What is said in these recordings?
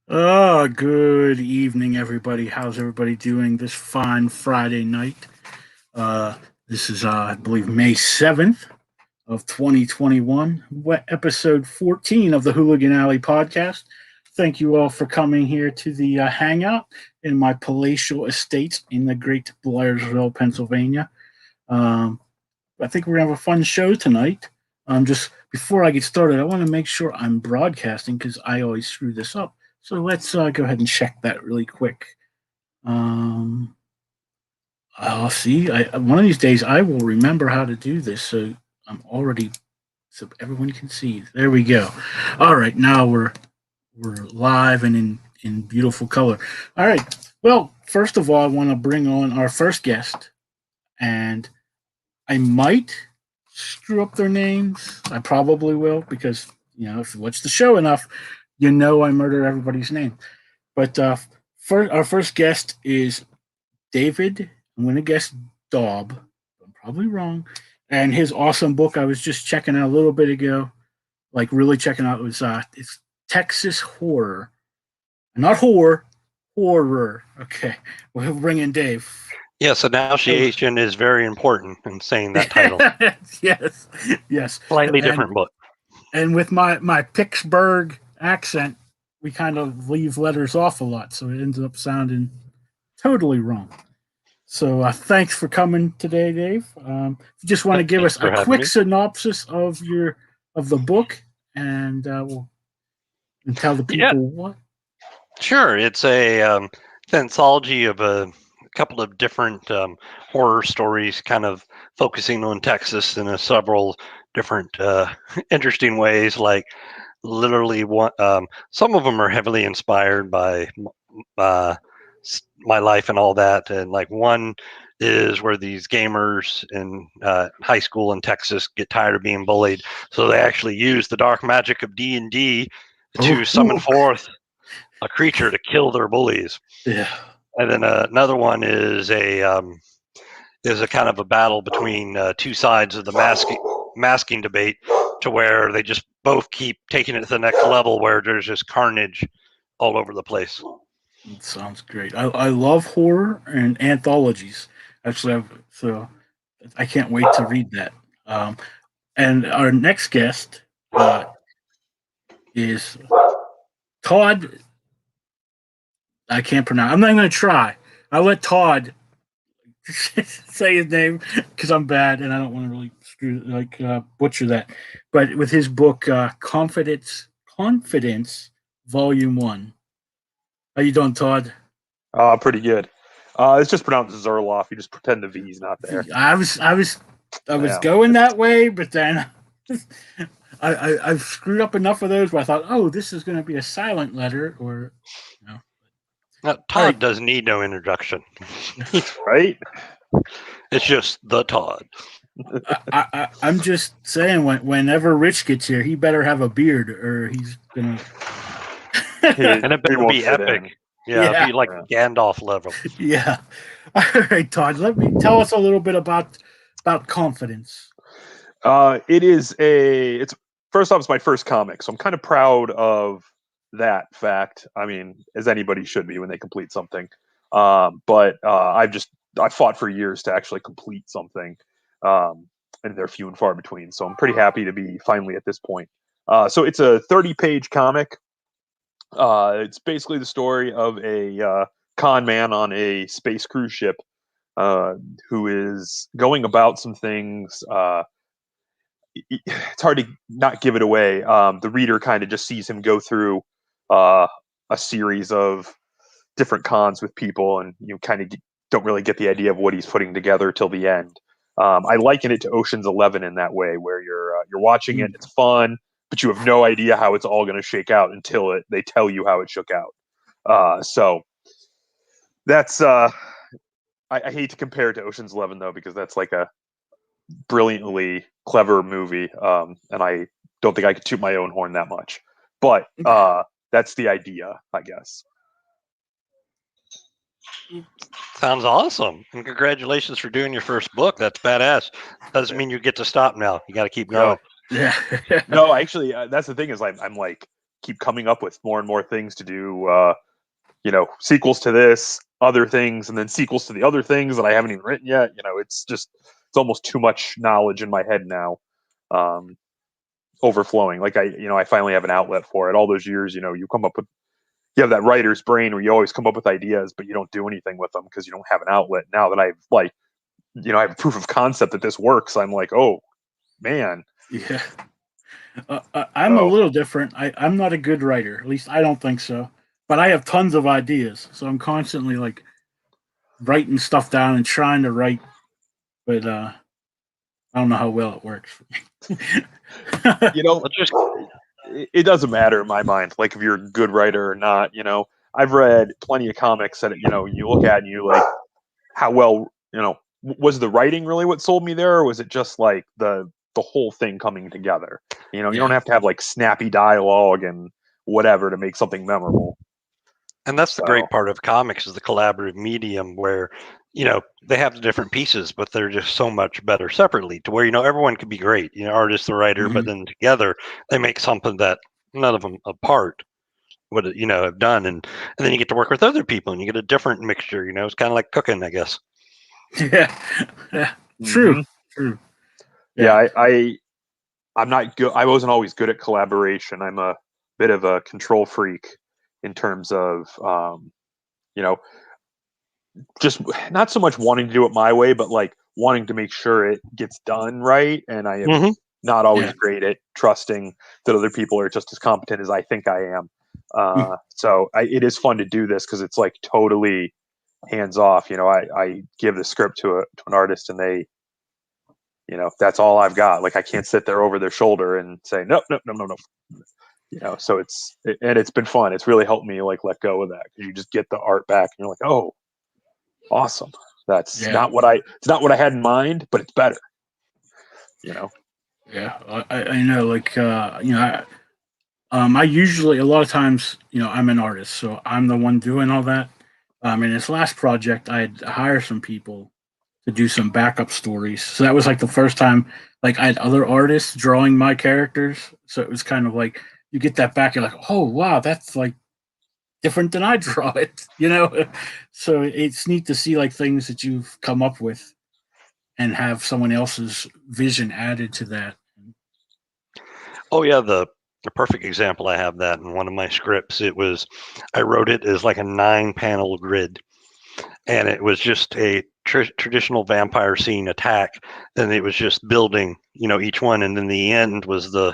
Oh, good evening, everybody. How's everybody doing this fine Friday night? Uh, this is, I believe, May 7th of 2021, episode 14 of the Hooligan Alley podcast. Thank you all for coming here to the Hangout in my palatial estates in the great Blairsville, Pennsylvania. Um, I think we're going to have a fun show tonight. Just before I get started, I want to make sure I'm broadcasting because I always screw this up. So let's go ahead and check that really quick. Um, I'll see. One of these days I will remember how to do this. So I'm already so everyone can see. There we go. All right, now we're live and in beautiful color. All right. Well, first of all, I want to bring on our first guest, and I might screw up their names. I probably will because if you watch the show enough, I murder everybody's name. But our first guest is David. I'm going to guess Doub. I'm probably wrong. And his awesome book I was just checking out a little bit ago, like really checking out, was it's Texas Horror, not horror, horror. Okay, we'll bring in Dave. Yes, enunciation is very important in saying that title. Yes, yes. Slightly different book. And with my Pittsburgh accent, we kind of leave letters off a lot, so it ends up sounding totally wrong. So thanks for coming today, Dave. If you just want to give us a quick synopsis of the book, and we'll tell the people what. Sure, it's a anthology of a couple of different horror stories, kind of focusing on Texas in several different interesting ways. Like literally, some of them are heavily inspired by my life and all that, and like one is where these gamers in high school in Texas get tired of being bullied, so they actually use the dark magic of D&D to summon forth a creature to kill their bullies. Yeah. And then another one is a kind of a battle between two sides of the masking debate, to where they just both keep taking it to the next level, where there's just carnage all over the place. It sounds great. I love horror and anthologies. Actually, so I can't wait to read that. And our next guest is Todd. I can't pronounce. I'm not going to try. I'll let Todd say his name because I'm bad and I don't want to really butcher that. But with his book, Confidence, Volume 1. How you doing, Todd? Pretty good. It's just pronounced Zverloff. You just pretend the V's not there. I was going that way, but then I've screwed up enough of those where I thought, oh, this is going to be a silent letter, or Todd doesn't need no introduction, right? It's just the Todd. I'm just saying, whenever Rich gets here, he better have a beard, or he's gonna. And it better be epic. Yeah, it'd be like Gandalf level. Yeah. All right, Todd. Tell us a little bit about Confidence. It's first off, it's my first comic, so I'm kind of proud of that fact. I mean, as anybody should be when they complete something. But I fought for years to actually complete something, and they're few and far between. So I'm pretty happy to be finally at this point. So it's a 30-page comic. It's basically the story of a con man on a space cruise ship who is going about some things. It's hard to not give it away. The reader kind of just sees him go through a series of different cons with people, and you kind of don't really get the idea of what he's putting together till the end. I liken it to Ocean's 11 in that way, where you're watching it, it's fun, but you have no idea how it's all going to shake out until they tell you how it shook out. So that's I hate to compare it to Ocean's 11 though, because that's like a brilliantly clever movie, and I don't think I could toot my own horn that much. But that's the idea, I guess. Sounds awesome, and congratulations for doing your first book. That's badass. Doesn't mean you get to stop now. You got to keep going. Yeah. No, actually, that's the thing is I'm like keep coming up with more and more things to do. Sequels to this, other things, and then sequels to the other things that I haven't even written yet. It's almost too much knowledge in my head now, overflowing. Like I finally have an outlet for it. All those years, you have that writer's brain where you always come up with ideas, but you don't do anything with them because you don't have an outlet. Now that I have proof of concept that this works, I'm like, oh man. Yeah. I'm a little different. I'm not a good writer. At least I don't think so. But I have tons of ideas, so I'm constantly like writing stuff down and trying to write. But I don't know how well it works. It doesn't matter in my mind. Like if you're a good writer or not. I've read plenty of comics that you look at and you like how well. Was the writing really what sold me there, or was it just like the whole thing coming together? You don't have to have like snappy dialogue and whatever to make something memorable. And that's the great part of comics is the collaborative medium where, they have the different pieces, but they're just so much better separately to where, everyone could be great, artist, the writer, but then together they make something that none of them apart would, have done. And then you get to work with other people and you get a different mixture, it's kind of like cooking, I guess. Yeah. True. True. Yeah. I'm not good. I wasn't always good at collaboration. I'm a bit of a control freak in terms of, just not so much wanting to do it my way, but like wanting to make sure it gets done right. And I am not always great at trusting that other people are just as competent as I think I am. So it is fun to do this because it's like totally hands off. I give the script to an artist and they, that's all I've got. Like I can't sit there over their shoulder and say, no. So it's been fun. It's really helped me like let go of that because you just get the art back and you're like, oh, awesome. It's not what I had in mind, but it's better. Yeah, I know. Like I usually a lot of times I'm an artist, so I'm the one doing all that. In this last project, I had hired some people to do some backup stories. So that was like the first time like I had other artists drawing my characters. So it was kind of like you get that back, you're like, oh wow, that's like different than I draw it, So it's neat to see like things that you've come up with and have someone else's vision added to that. Oh yeah, the perfect example I have that in one of my scripts. I wrote it as like a 9-panel grid, and it was just a traditional vampire scene attack. And it was just building, each one, and then the end was the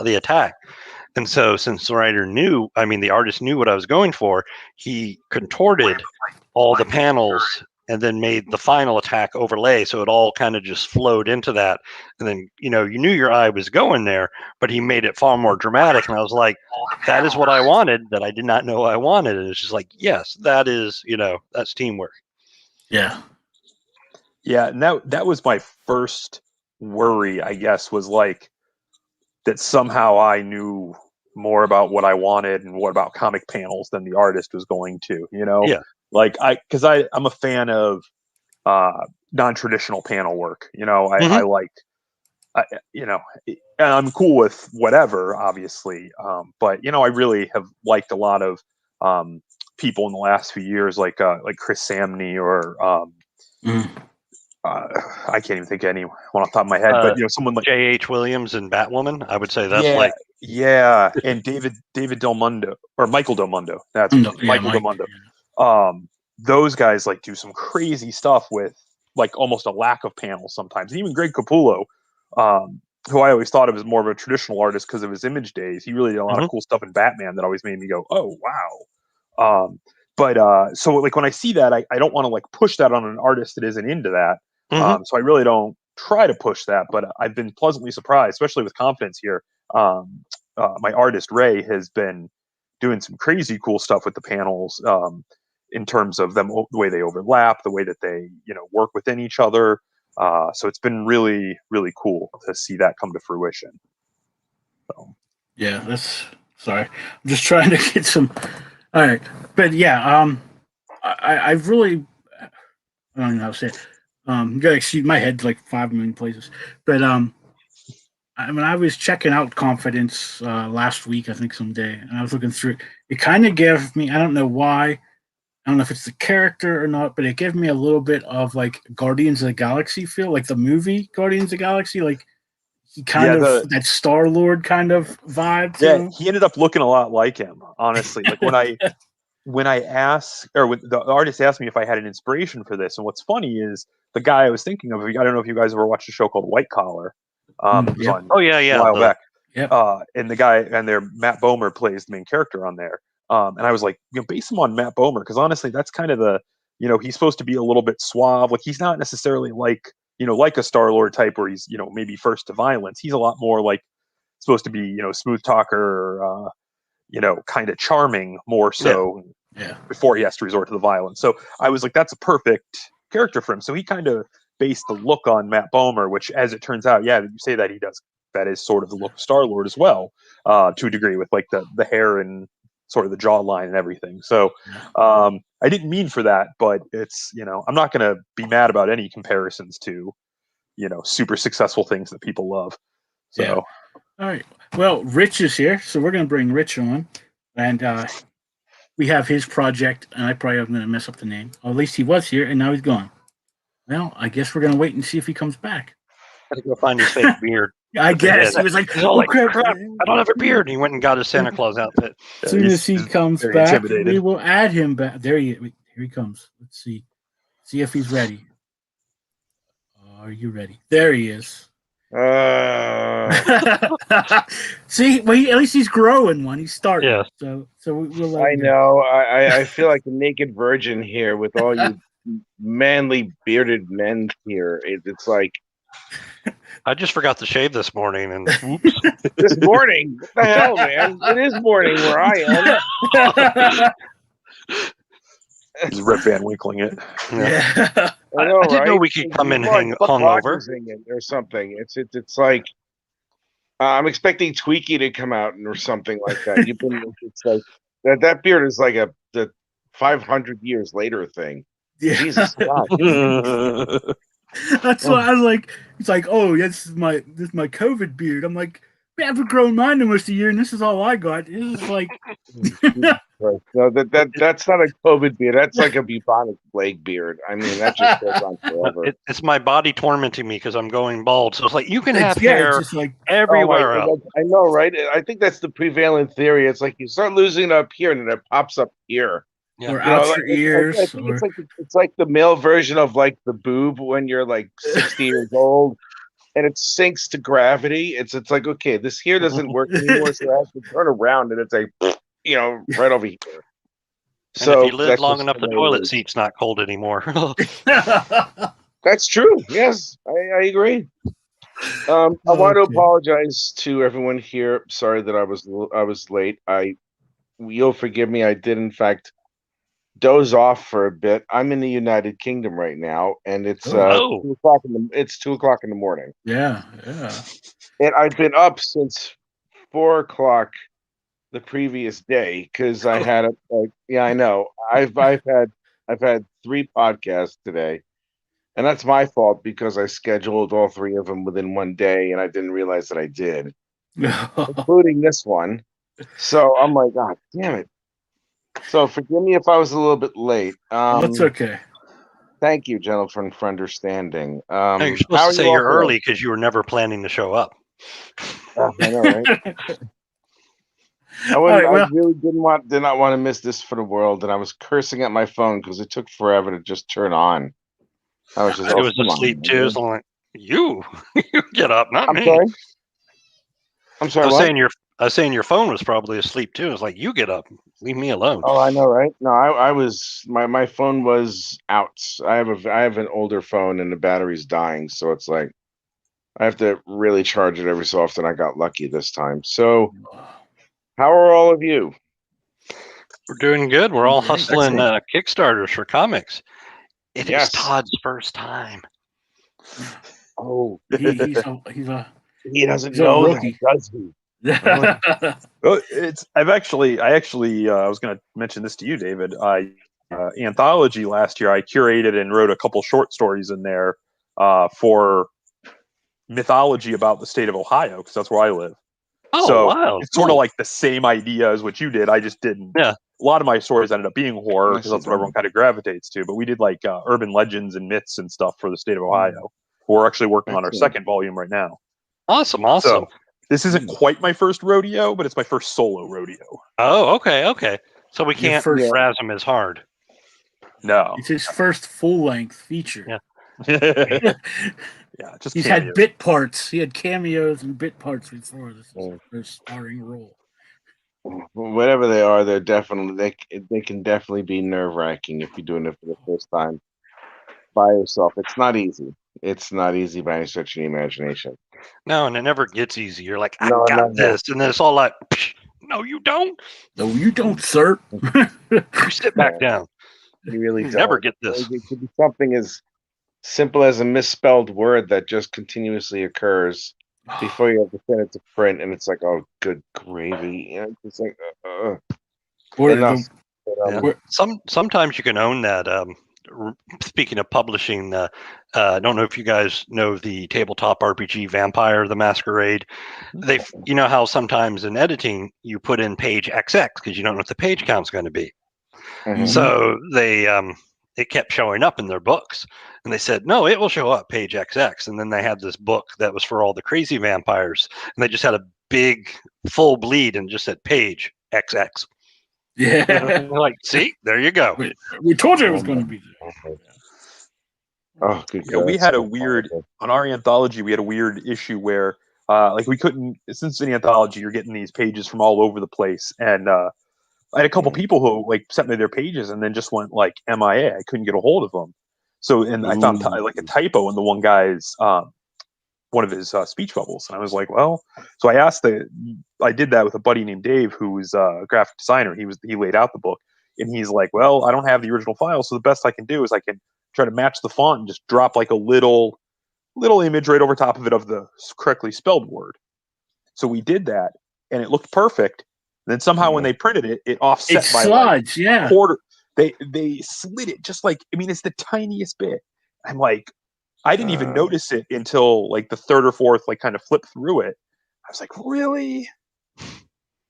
the attack. And so since the artist knew what I was going for, he contorted all the panels and then made the final attack overlay. So it all kind of just flowed into that. And then, you knew your eye was going there, but he made it far more dramatic. And I was like, that is what I wanted that I did not know I wanted. And it's just like, yes, that is, that's teamwork. Yeah. Yeah. And that was my first worry, I guess, was like that somehow I knew more about what I wanted and what about comic panels than the artist was going to, Yeah. Like I'm a fan of non-traditional panel work. I like, and I'm cool with whatever, obviously. But I really have liked a lot of people in the last few years, like Chris Samney or I can't even think of anyone off the top of my head, but someone like J.H. Williams and Batwoman. I would say that's and David Del Mundo or Michael Del Mundo. That's Michael Del Mundo. Yeah. Those guys like do some crazy stuff with like almost a lack of panels sometimes. And even Greg Capullo, who I always thought of as more of a traditional artist because of his Image days. He really did a lot of cool stuff in Batman that always made me go, oh wow. But so like when I see that, I don't want to like push that on an artist that isn't into that. So I really don't try to push that, but I've been pleasantly surprised, especially with Confidence here. My artist Ray has been doing some crazy cool stuff with the panels in terms of them, the way they overlap, the way that they work within each other. So it's been really, really cool to see that come to fruition. So. Yeah, sorry. I'm just trying to get some. All right, but yeah, I really, I don't know how to say it. You gotta excuse my head like 5 million places, but I mean, I was checking out Confidence last week, I think, someday, and I was looking through it. It kind of gave me, I don't know why, I don't know if it's the character or not, but it gave me a little bit of like Guardians of the Galaxy feel, like the movie Guardians of the Galaxy. Like he kind of that Star Lord kind of vibe to him. He ended up looking a lot like him, honestly. Like when I asked, or when the artist asked me if I had an inspiration for this, and what's funny is the guy I was thinking of. I don't know if you guys ever watched a show called White Collar. It was on a while back. Yep. And the guy and their Matt Bomer plays the main character on there. And I was like, base him on Matt Bomer, because honestly, that's kind of the, he's supposed to be a little bit suave. Like he's not necessarily like, like a Star-Lord type where he's, maybe first to violence. He's a lot more like supposed to be, smooth talker, kind of charming more so before he has to resort to the violence. So I was like, that's a perfect character for him. So he kind of based the look on Matt Bomer, which, as it turns out, you say that he does. That is sort of the look of Star-Lord as well, to a degree, with like the hair and sort of the jawline and everything. So I didn't mean for that, but it's, I'm not going to be mad about any comparisons to, super successful things that people love. So, all right. Well, Rich is here, so we're going to bring Rich on, and we have his project, and I probably am going to mess up the name. Or at least he was here, and now he's gone. Well, I guess we're going to wait and see if he comes back. I had to go find his fake beard. I guess he was like, "Oh crap! I don't have a beard." And he went and got his Santa Claus outfit. As soon as he comes back, we will add him back. Here he comes. Let's see if he's ready. Are you ready? There he is. See, well, at least he's growing one. He's starting. Yeah. So we'll. I know. I feel like a naked virgin here with all you manly bearded men here. It's like. I just forgot to shave this morning, and oops. This morning? What the hell, man? It is morning where I am. He's Rip Van Winkling it. Yeah. I know, I didn't know right? we could come in hungover or something. It's like I'm expecting Tweaky to come out or something like that. It's like that beard is like the 500 years later thing. Yeah. Jesus God. That's why I was like, it's like, oh, this is my COVID beard. I'm like, man, I've been growing mine almost a year, and this is all I got. This is like, no, that's not a COVID beard. That's like a bubonic plague beard. I mean, that just goes on forever. It's my body tormenting me because I'm going bald. So it's like you can have hair just like everywhere else. I know, right? I think that's the prevalent theory. It's like you start losing it up here, and then it pops up here. Yeah. Or out your ears. I think it's like the male version of like the boob when you're like 60 years old and it sinks to gravity. It's like, okay, this here doesn't work anymore, so I have to turn around and it's like, right over here. And so if you live long enough, the toilet seat's not cold anymore. That's true. Yes, I agree. I want to apologize to everyone here. Sorry that I was late. You'll forgive me. I did in fact doze off for a bit. I'm in the United Kingdom right now, and it's 2 o'clock it's 2 o'clock in the morning. Yeah. And I've been up since 4 o'clock the previous day because I had I know. I've had 3 podcasts today, and that's my fault because I scheduled all 3 of them within one day, and I didn't realize that I did, including this one. So I'm like, God damn it. So forgive me if I was a little bit late. That's okay. Thank you, gentlemen, for understanding. No, you're supposed to say you're early because you were never planning to show up. I know, right? I really did not want to miss this for the world, and I was cursing at my phone because it took forever to just turn on. I was just asleep too. So I'm like, you get up, not me. Sorry? I'm sorry. I was saying your phone was probably asleep too. It's like, you get up, leave me alone. Oh, I know, right? No, I was my phone was out. I have an older phone and the battery's dying, so it's like I have to really charge it every so often. I got lucky this time. So, how are all of you? We're doing good. We're all hustling Kickstarters for comics. It is Todd's first time. Oh, he doesn't know that, does he? Well, I was going to mention this to you, David. Anthology last year, I curated and wrote a couple short stories in there for mythology about the state of Ohio, because that's where I live. Oh, So wow. it's sort of like the same idea as what you did. I just didn't. Yeah. A lot of my stories ended up being horror because I that's see what everyone kind of gravitates to. But we did like urban legends and myths and stuff for the state of Ohio. We're actually working on our Excellent. second volume right now. Awesome. So this isn't quite my first rodeo, but it's my first solo rodeo. Oh, okay. So we Your can't first- razz him as hard. No. It's his first full-length feature. Yeah. Yeah, just He's cameos. had bit parts. He had cameos and bit parts before. This is Yeah. his first starring role. Whatever they are, they're definitely they can definitely be nerve-wracking if you're doing it for the first time by yourself. It's not easy. It's not easy by any stretch of the imagination. No, and it never gets easy. You're like, I No, got not this. And then it's all like, "Psh, no, you don't. No, you don't, sir. You sit back down. You really You don't. never get this. It could be something as simple as a misspelled word that just continuously occurs before you have to send it to print, and it's like, oh, good gravy. You know, it's like, Or enough. Yeah. Where- Sometimes you can own that. Speaking of publishing, I don't know if you guys know the tabletop RPG Vampire the Masquerade. You know how sometimes in editing you put in page XX because you don't know what the page count's going to be. Mhm. So it kept showing up in their books, and they said, no, it will show up page XX. And then they had this book that was for all the crazy vampires, and they just had a big full bleed and just said page XX. yeah. They're like, see, there you go. We told you it was going to be there. Oh, good Yeah, God. we it's had so a weird horrible. on our anthology. We had a weird issue where, like, we couldn't. Since in the anthology, you're getting these pages from all over the place, and I had a couple people who like sent me their pages and then just went like MIA. I couldn't get a hold of them. So, and I found like a typo in the one guy's one of his speech bubbles, and I was like, well. So I did that with a buddy named Dave, who's a graphic designer. He laid out the book, and he's like, well, I don't have the original file, so the best I can do is I can try to match the font and just drop like a little image right over top of it of the correctly spelled word. So we did that, and it looked perfect. And then somehow when they printed it, it offset It by slides, like yeah. quarter. They slid it just like, I mean, it's the tiniest bit. I'm like, I didn't even notice it until like the third or fourth, like kind of flip through it. I was like, really?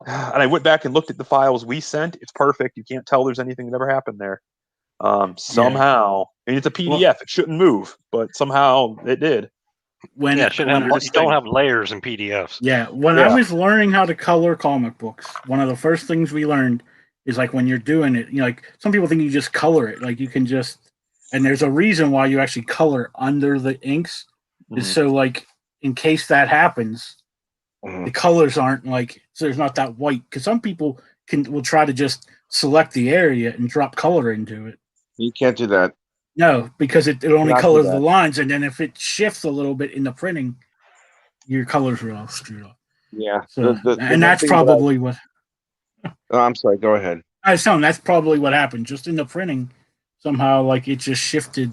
And I went back and looked at the files we sent. It's perfect. You can't tell there's anything that ever happened there. Somehow, I mean, it's a PDF. It shouldn't move, but somehow it did. When Yeah, you don't have layers in PDFs. When I was learning how to color comic books, one of the first things we learned is like when you're doing it, like some people think you just color it, like you can just, and there's a reason why you actually color under the inks, is so like in case that happens, the colors aren't like, so there's not that white, because some people will try to just select the area and drop color into it. You can't do that. No, because it only Not colors do that. the lines, and then if it shifts a little bit in the printing, your colors are all screwed up. Yeah. So, The and that's probably what. Oh, I'm sorry. Go ahead. I was telling, that's probably what happened. Just in the printing, somehow, like it just shifted.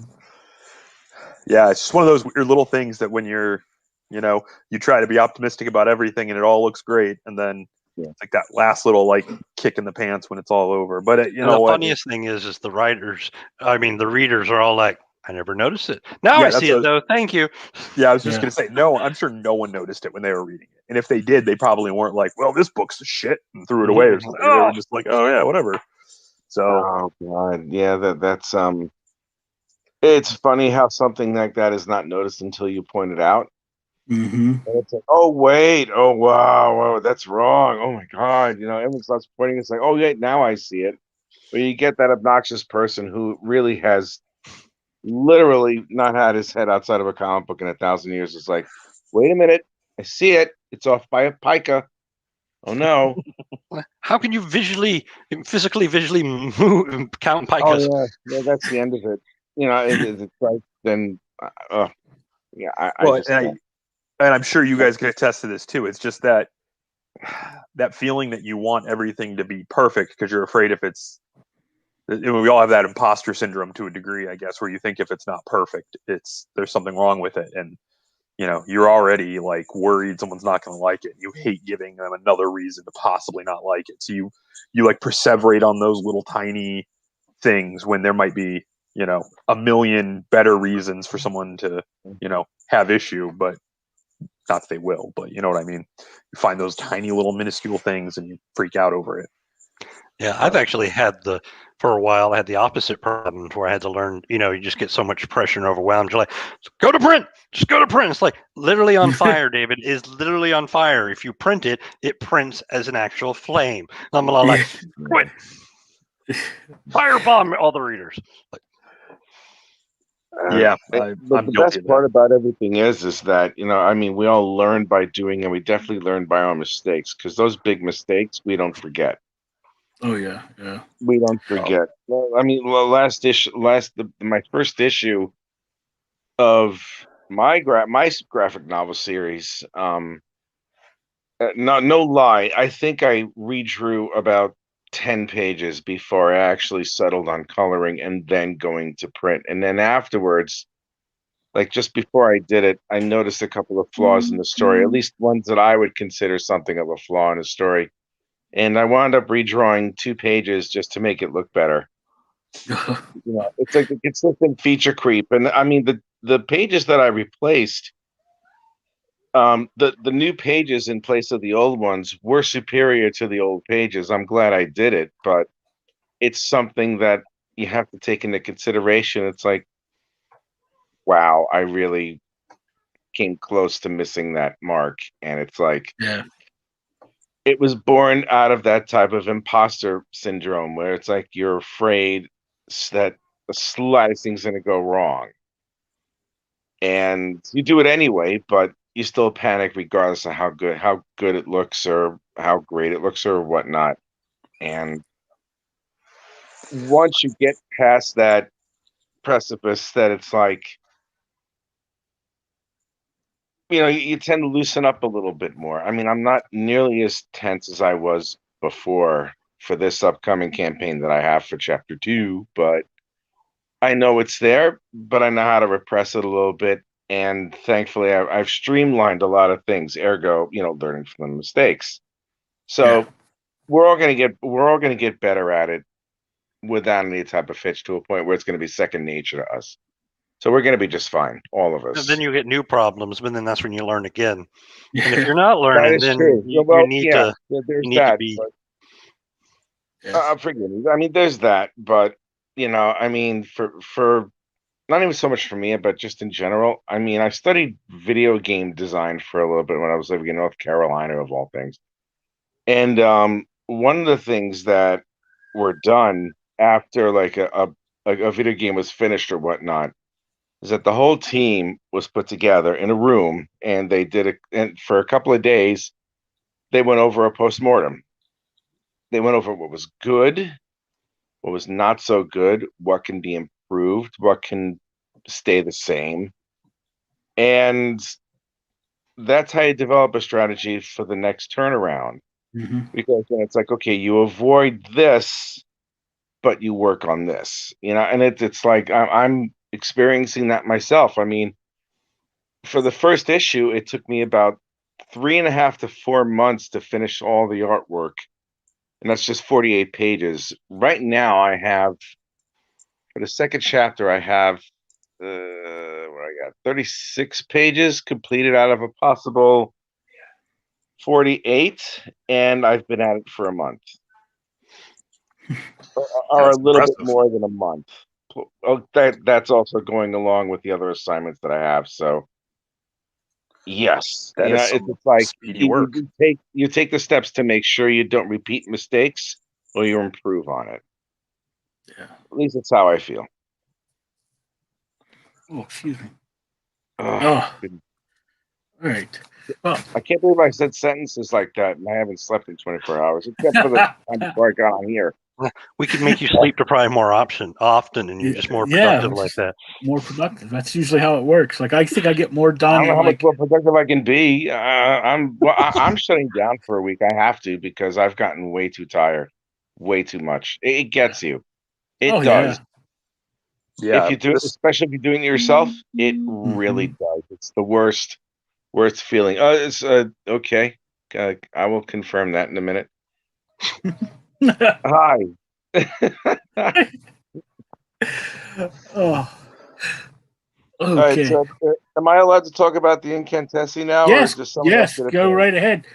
Yeah, it's just one of those weird little things that when you're, you try to be optimistic about everything and it all looks great, and then it's like that last little like kick in the pants when it's all over. But the funniest thing is the the readers are all like, I never noticed it. Now I see it though. Thank you. Yeah, I was just gonna say, no, I'm sure no one noticed it when they were reading it, and if they did, they probably weren't like, well, this book's shit, and threw it away or something. They were just like, oh yeah, whatever. So, oh god, yeah, that's it's funny how something like that is not noticed until you point it out. Mm-hmm. And it's like, oh wait, oh wow, that's wrong. Oh my god, everyone starts pointing. It's like, oh yeah, now I see it. But you get that obnoxious person who really has literally not had his head outside of a comic book in 1,000 years. It's like, wait a minute, I see it. It's off by a pica. Oh no! How can you physically move, count picas? Oh yeah, that's the end of it. It's like then. Yeah, and I'm sure you guys can attest to this too. It's just that feeling that you want everything to be perfect because you're afraid if it's. We all have that imposter syndrome to a degree, I guess, where you think if it's not perfect, there's something wrong with it, and you're already like worried someone's not going to like it. You hate giving them another reason to possibly not like it, so you like perseverate on those little tiny things when there might be a million better reasons for someone to have issue, but not that they will, but you know what I mean. You find those tiny little minuscule things and you freak out over it. Yeah, I've actually had for a while, I had the opposite problem where I had to learn, you just get so much pressure and overwhelmed. You're like, go to print, just go to print. It's like literally on fire, David, is literally on fire. If you print it, it prints as an actual flame. I'm like, quit. Firebomb all the readers. Like, Yeah, but I'm the guilty best of that. part about everything is that, I mean, we all learn by doing, and we definitely learn by our mistakes, because those big mistakes we don't forget. Oh yeah, yeah. We don't forget. Well, I mean, my first issue of my graphic novel series. No lie, I think I redrew about 10 pages before I actually settled on coloring and then going to print. And then afterwards, like just before I did it, I noticed a couple of flaws in the story, at least ones that I would consider something of a flaw in the story. And I wound up redrawing 2 pages just to make it look better. It's like a consistent feature creep. And I mean, the pages that I replaced, the new pages in place of the old ones were superior to the old pages. I'm glad I did it, but it's something that you have to take into consideration. It's like, wow, I really came close to missing that mark. And it's like, Yeah. it was born out of that type of imposter syndrome where it's like you're afraid that the slightest thing's going to go wrong. And you do it anyway, but you still panic regardless of how good it looks or how great it looks or whatnot. And once you get past that precipice, that it's like, you tend to loosen up a little bit more. I mean, I'm not nearly as tense as I was before for this upcoming campaign that I have for Chapter 2, but I know it's there, but I know how to repress it a little bit. And thankfully, I've streamlined a lot of things. Ergo, learning from the mistakes. So we're all gonna get better at it without any type of fitch, to a point where it's gonna be second nature to us. So we're gonna be just fine, all of us. then you get new problems, but then that's when you learn again. And if you're not learning, That is then true. you need to there's you need that. to be. But, forgive me. I mean, there's that, but I mean, for not even so much for me, but just in general. I mean, I studied video game design for a little bit when I was living in North Carolina, of all things. And one of the things that were done after like a video game was finished or whatnot is that the whole team was put together in a room, and they did it. And for a couple of days, they went over a postmortem. They went over what was good, what was not so good, what can be improved, what can stay the same. And that's how you develop a strategy for the next turnaround. Mm-hmm. Because then it's like, okay, you avoid this, but you work on this, and it's like I'm experiencing that myself. I mean, for the first issue, it took me about 3.5 to 4 months to finish all the artwork. And that's just 48 pages. Right now, I have, for the second chapter, I have, what I got, 36 pages completed out of a possible 48, and I've been at it for a month. Or a little bit more than a month. Oh, that's also going along with the other assignments that I have. So, yes, it's like you take the steps to make sure you don't repeat mistakes, or you improve on it. Yeah. At least that's how I feel. Oh, excuse me. All right. Well, I can't believe I said sentences like that, and I haven't slept in 24 hours, except for the time before I got on here. We could make you sleep deprived more often, and you're just more productive like that. More productive. That's usually how it works. Like I think I get more done. I don't know how much more productive I can be. I'm shutting down for a week. I have to, because I've gotten way too tired, way too much. It gets you. It does. Yeah. If you do it, especially if you're doing it yourself, it really does. It's the worst feeling. It's okay. I will confirm that in a minute. Hi. Oh. All right, Okay. so am I allowed to talk about the Incantesi now, or Yes. does someone else Yes. get a Go turn? right ahead.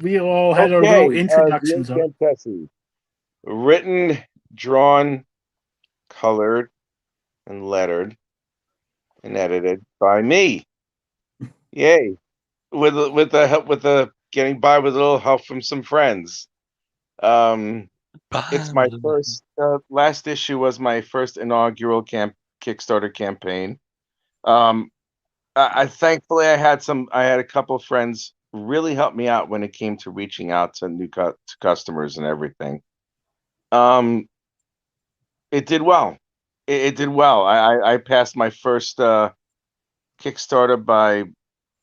We all had our Okay, little introductions the of. Incantesi, written, drawn, colored, and lettered, and edited by me. Yay! With the help with the getting by with a little help from some friends. It's my first. Last issue was my first inaugural Kickstarter campaign. Um, I thankfully I had a couple of friends really help me out when it came to reaching out to to customers and everything. Um, it did well. It did well. I passed my first Kickstarter by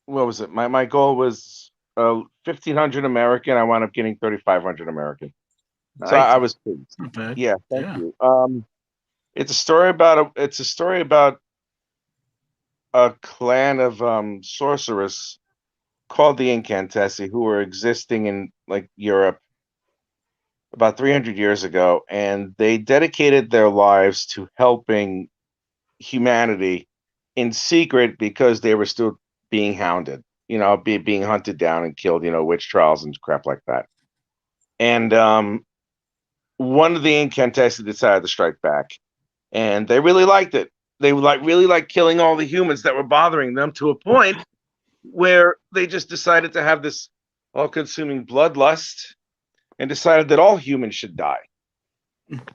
what was it? My goal was 1,500 American. I wound up getting 3,500 American. So Nice. I was pleased. Not bad. Yeah, thank Yeah. you. It's a story about a clan of sorcerers called the Incantesi who were existing in like Europe about 300 years ago, and they dedicated their lives to helping humanity in secret because they were still being hounded, being hunted down and killed, witch trials and crap like that. And one of the Incantesi decided to strike back, and they really liked it. They really like killing all the humans that were bothering them to a point where they just decided to have this all-consuming bloodlust and decided that all humans should die.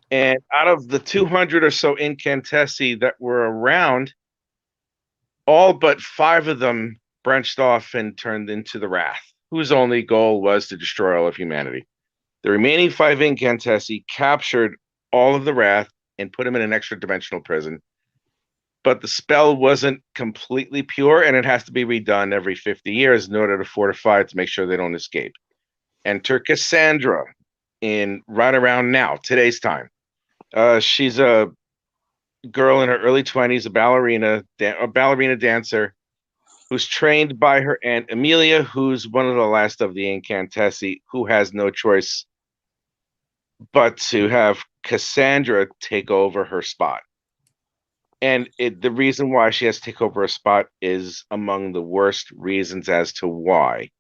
And out of the 200 or so Incantesi that were around, all but 5 of them branched off and turned into the Wrath, whose only goal was to destroy all of humanity. The remaining 5 Incantesi captured all of the Wrath and put them in an extra dimensional prison. But the spell wasn't completely pure, and it has to be redone every 50 years in order to fortify it to make sure they don't escape. Enter Cassandra in right around now, today's time. She's a girl in her early 20s, a ballerina dancer who's trained by her aunt Amelia, who's one of the last of the Incantesi, who has no choice but to have Cassandra take over her spot. And the reason why she has to take over a spot is among the worst reasons as to why.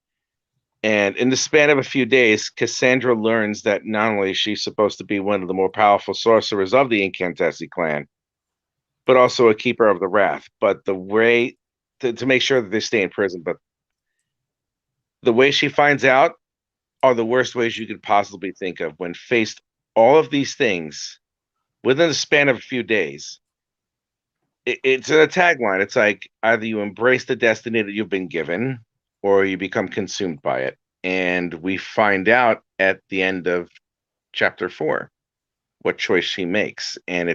And in the span of a few days, Cassandra learns that not only is she supposed to be one of the more powerful sorcerers of the Incantesi clan, but also a keeper of the Wrath. But the way to make sure that they stay in prison, but the way she finds out are the worst ways you could possibly think of when faced all of these things within the span of a few days. It's a tagline. It's like either you embrace the destiny that you've been given or you become consumed by it. And we find out at the end of chapter 4 what choice she makes. And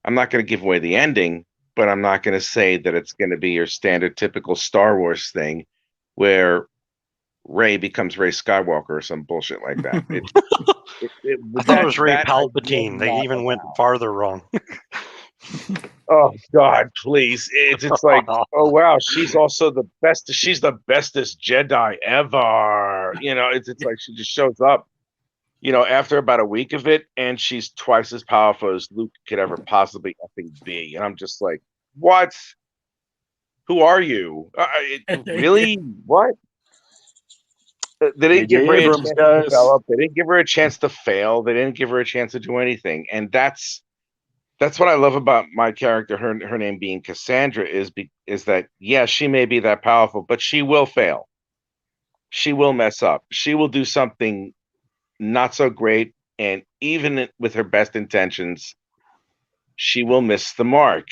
I'm not going to give away the ending, but I'm not going to say that it's going to be your standard typical Star Wars thing where Rey becomes Rey Skywalker or some bullshit like that. I thought it was Ray that I will Palpatine. They not even went allow. farther wrong. Oh God, please! It's like, oh wow, she's also the best. She's the bestest Jedi ever. It's like she just shows up. After about a week of it, and she's twice as powerful as Luke could ever possibly effing be. And I'm just like, what? Who are you? Really? What? They didn't give J.J. Rey a Abrams, chance to guys. develop. They didn't give her a chance to fail. They didn't give her a chance to do anything. And that's what I love about my character. Her name being Cassandra is that yes, she may be that powerful, but she will fail. She will mess up. She will do something not so great, and even with her best intentions, she will miss the mark.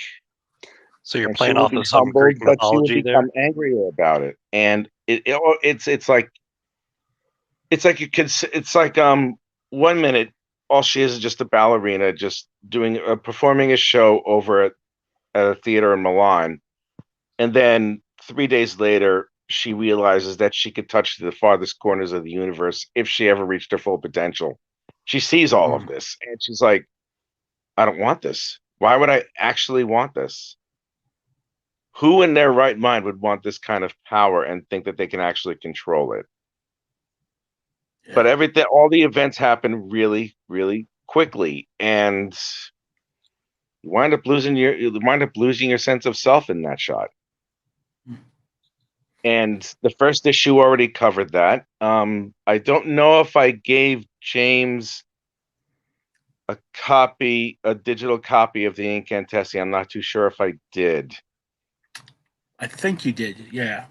So you're And she playing will off be of some humbled, Greek but she will mythology there. become angrier about it. And it's like 1 minute all she is just a ballerina just doing performing a show over at a theater in Milan, and then 3 days later she realizes that she could touch the farthest corners of the universe if she ever reached her full potential. She sees all of this and she's like, I don't want this. Why would I actually want this? Who in their right mind would want this kind of power and think that they can actually control it? But all the events happen really, really quickly. And you wind up losing your sense of self in that shot. And the first issue already covered that. I don't know if I gave James a digital copy of the Incantesi. I'm not too sure if I did. I think you did. Yeah.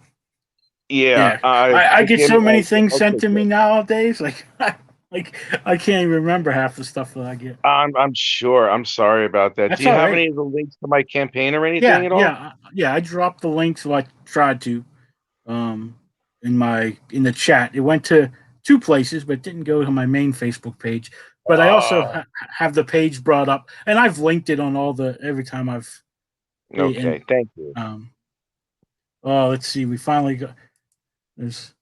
Yeah. I get so many things okay, sent to me good. nowadays. Like I can't even remember half the stuff that I get. I'm sure. I'm sorry about that. That's Do you all have right. any of the links to my campaign or anything at all? Yeah. I dropped the link, so I tried to. In the chat, it went to 2 places, but didn't go to my main Facebook page. But I also have the page brought up, and I've linked it on every time I've. Okay, And, thank you. let's see. We finally got. There's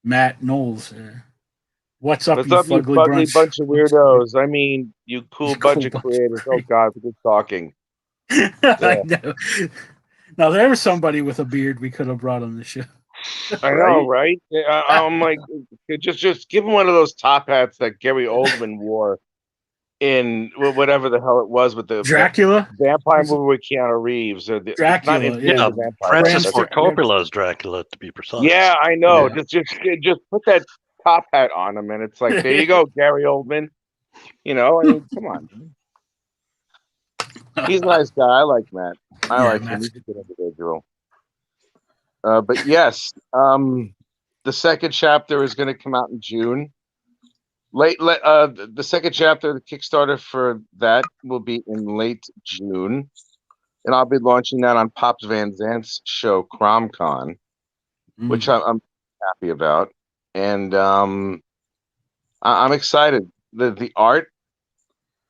Matt Knowles. What's up, What's you up, you fugly fugly brunch? bunch of weirdos? I mean, you cool bunch of bunch of creators. Oh God, we're just talking. I know. Now there was somebody with a beard we could have brought on the show. I know, right? I'm like, just give him one of those top hats that Gary Oldman wore in whatever the hell it was with the Dracula? vampire movie with Keanu Reeves. Or not Dracula, Interview Yeah, with the Vampire. Francis Bram Ford Stoker. Coppola's Dracula, to be precise. Yeah, I know. Yeah. Just put that top hat on him, and it's like, there you go, Gary Oldman. I mean, come on. He's a nice guy. I like Matt. I like him. He's a good individual. But yes, the second chapter is going to come out in June. The second chapter, the Kickstarter for that will be in late June, and I'll be launching that on Pops Van Zant's show, CromCon, which I'm happy about, and I'm excited. The art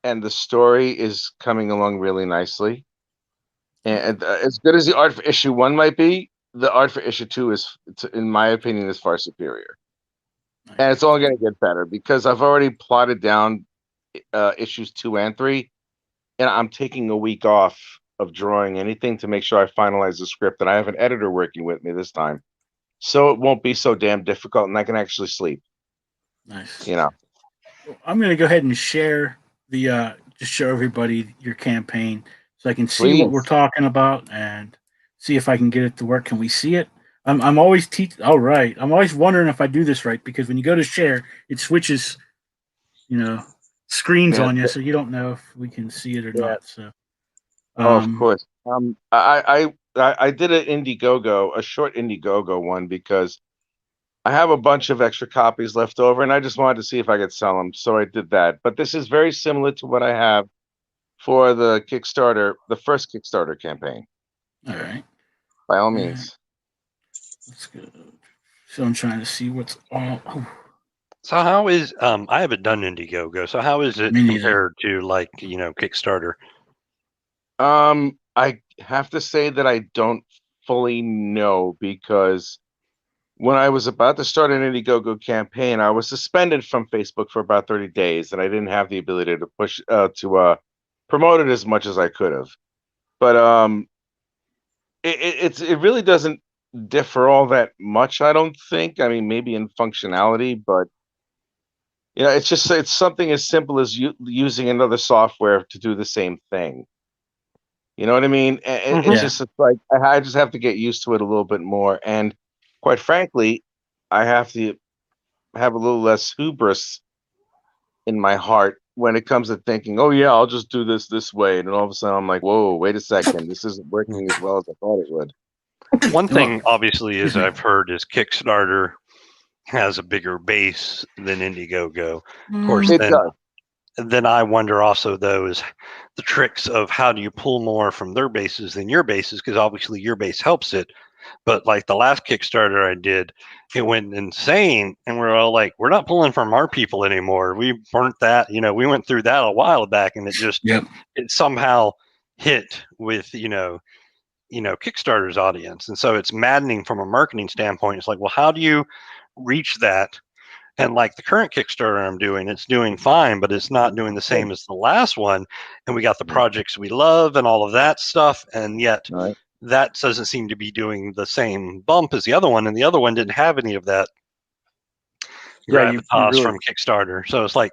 and the story is coming along really nicely, and as good as the art for issue 1 might be, the art for issue 2 is, in my opinion, is far superior. And it's only going to get better because I've already plotted down issues 2 and 3, and I'm taking a week off of drawing anything to make sure I finalize the script. And I have an editor working with me this time, so it won't be so damn difficult, and I can actually sleep. Nice. I'm going to go ahead and share just show everybody your campaign so I can see what we're talking about and see if I can get it to work. Can we see it? I'm always all right. I'm always wondering if I do this right because when you go to share, it switches, screens on you, so you don't know if we can see it or not. So, of course. I did a short Indiegogo one because I have a bunch of extra copies left over, and I just wanted to see if I could sell them. So I did that. But this is very similar to what I have for the Kickstarter, the first Kickstarter campaign. All right. By all means. That's good. So I'm trying to see what's all. Oh. So how is I haven't done Indiegogo. So how is it compared to Kickstarter? I have to say that I don't fully know because when I was about to start an Indiegogo campaign, I was suspended from Facebook for about 30 days, and I didn't have the ability to push to promote it as much as I could have. But it really doesn't differ all that much, I don't think. I mean, maybe in functionality, but it's something as simple as using another software to do the same thing. You know what I mean? It's like I just have to get used to it a little bit more, and quite frankly, I have to have a little less hubris in my heart when it comes to thinking, oh yeah, I'll just do this way, and all of a sudden I'm like, whoa, wait a second, this isn't working as well as I thought it would. One thing, obviously, is I've heard is Kickstarter has a bigger base than Indiegogo. Of course, then I wonder also, though, is the tricks of how do you pull more from their bases than your bases, because obviously your base helps it. But like the last Kickstarter I did, it went insane, and we're all like, we're not pulling from our people anymore. We burnt that, we went through that a while back, and it just it somehow hit with Kickstarter's audience. And so it's maddening from a marketing standpoint. It's like, well, how do you reach that? And like the current Kickstarter I'm doing, it's doing fine, but it's not doing the same as the last one. And we got the projects we love and all of that stuff. And yet that doesn't seem to be doing the same bump as the other one. And the other one didn't have any of that gravitas from Kickstarter. So it's like,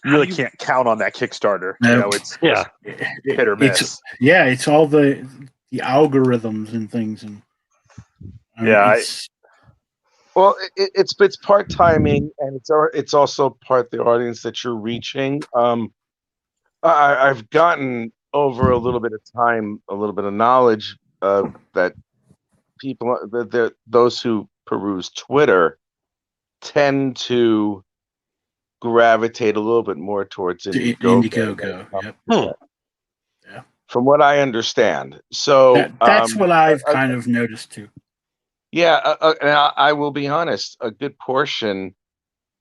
you really can't count on that Kickstarter. No. You know, it's Yeah. hit or miss. It's all the algorithms and things, and Well, it's part timing, and it's also part the audience that you're reaching. I've gotten over a little bit of time, a little bit of knowledge that people that those who peruse Twitter tend to gravitate a little bit more towards Indiegogo. Yep. Yeah. From what I understand, so that's what I've kind of noticed too. Yeah, and I will be honest. A good portion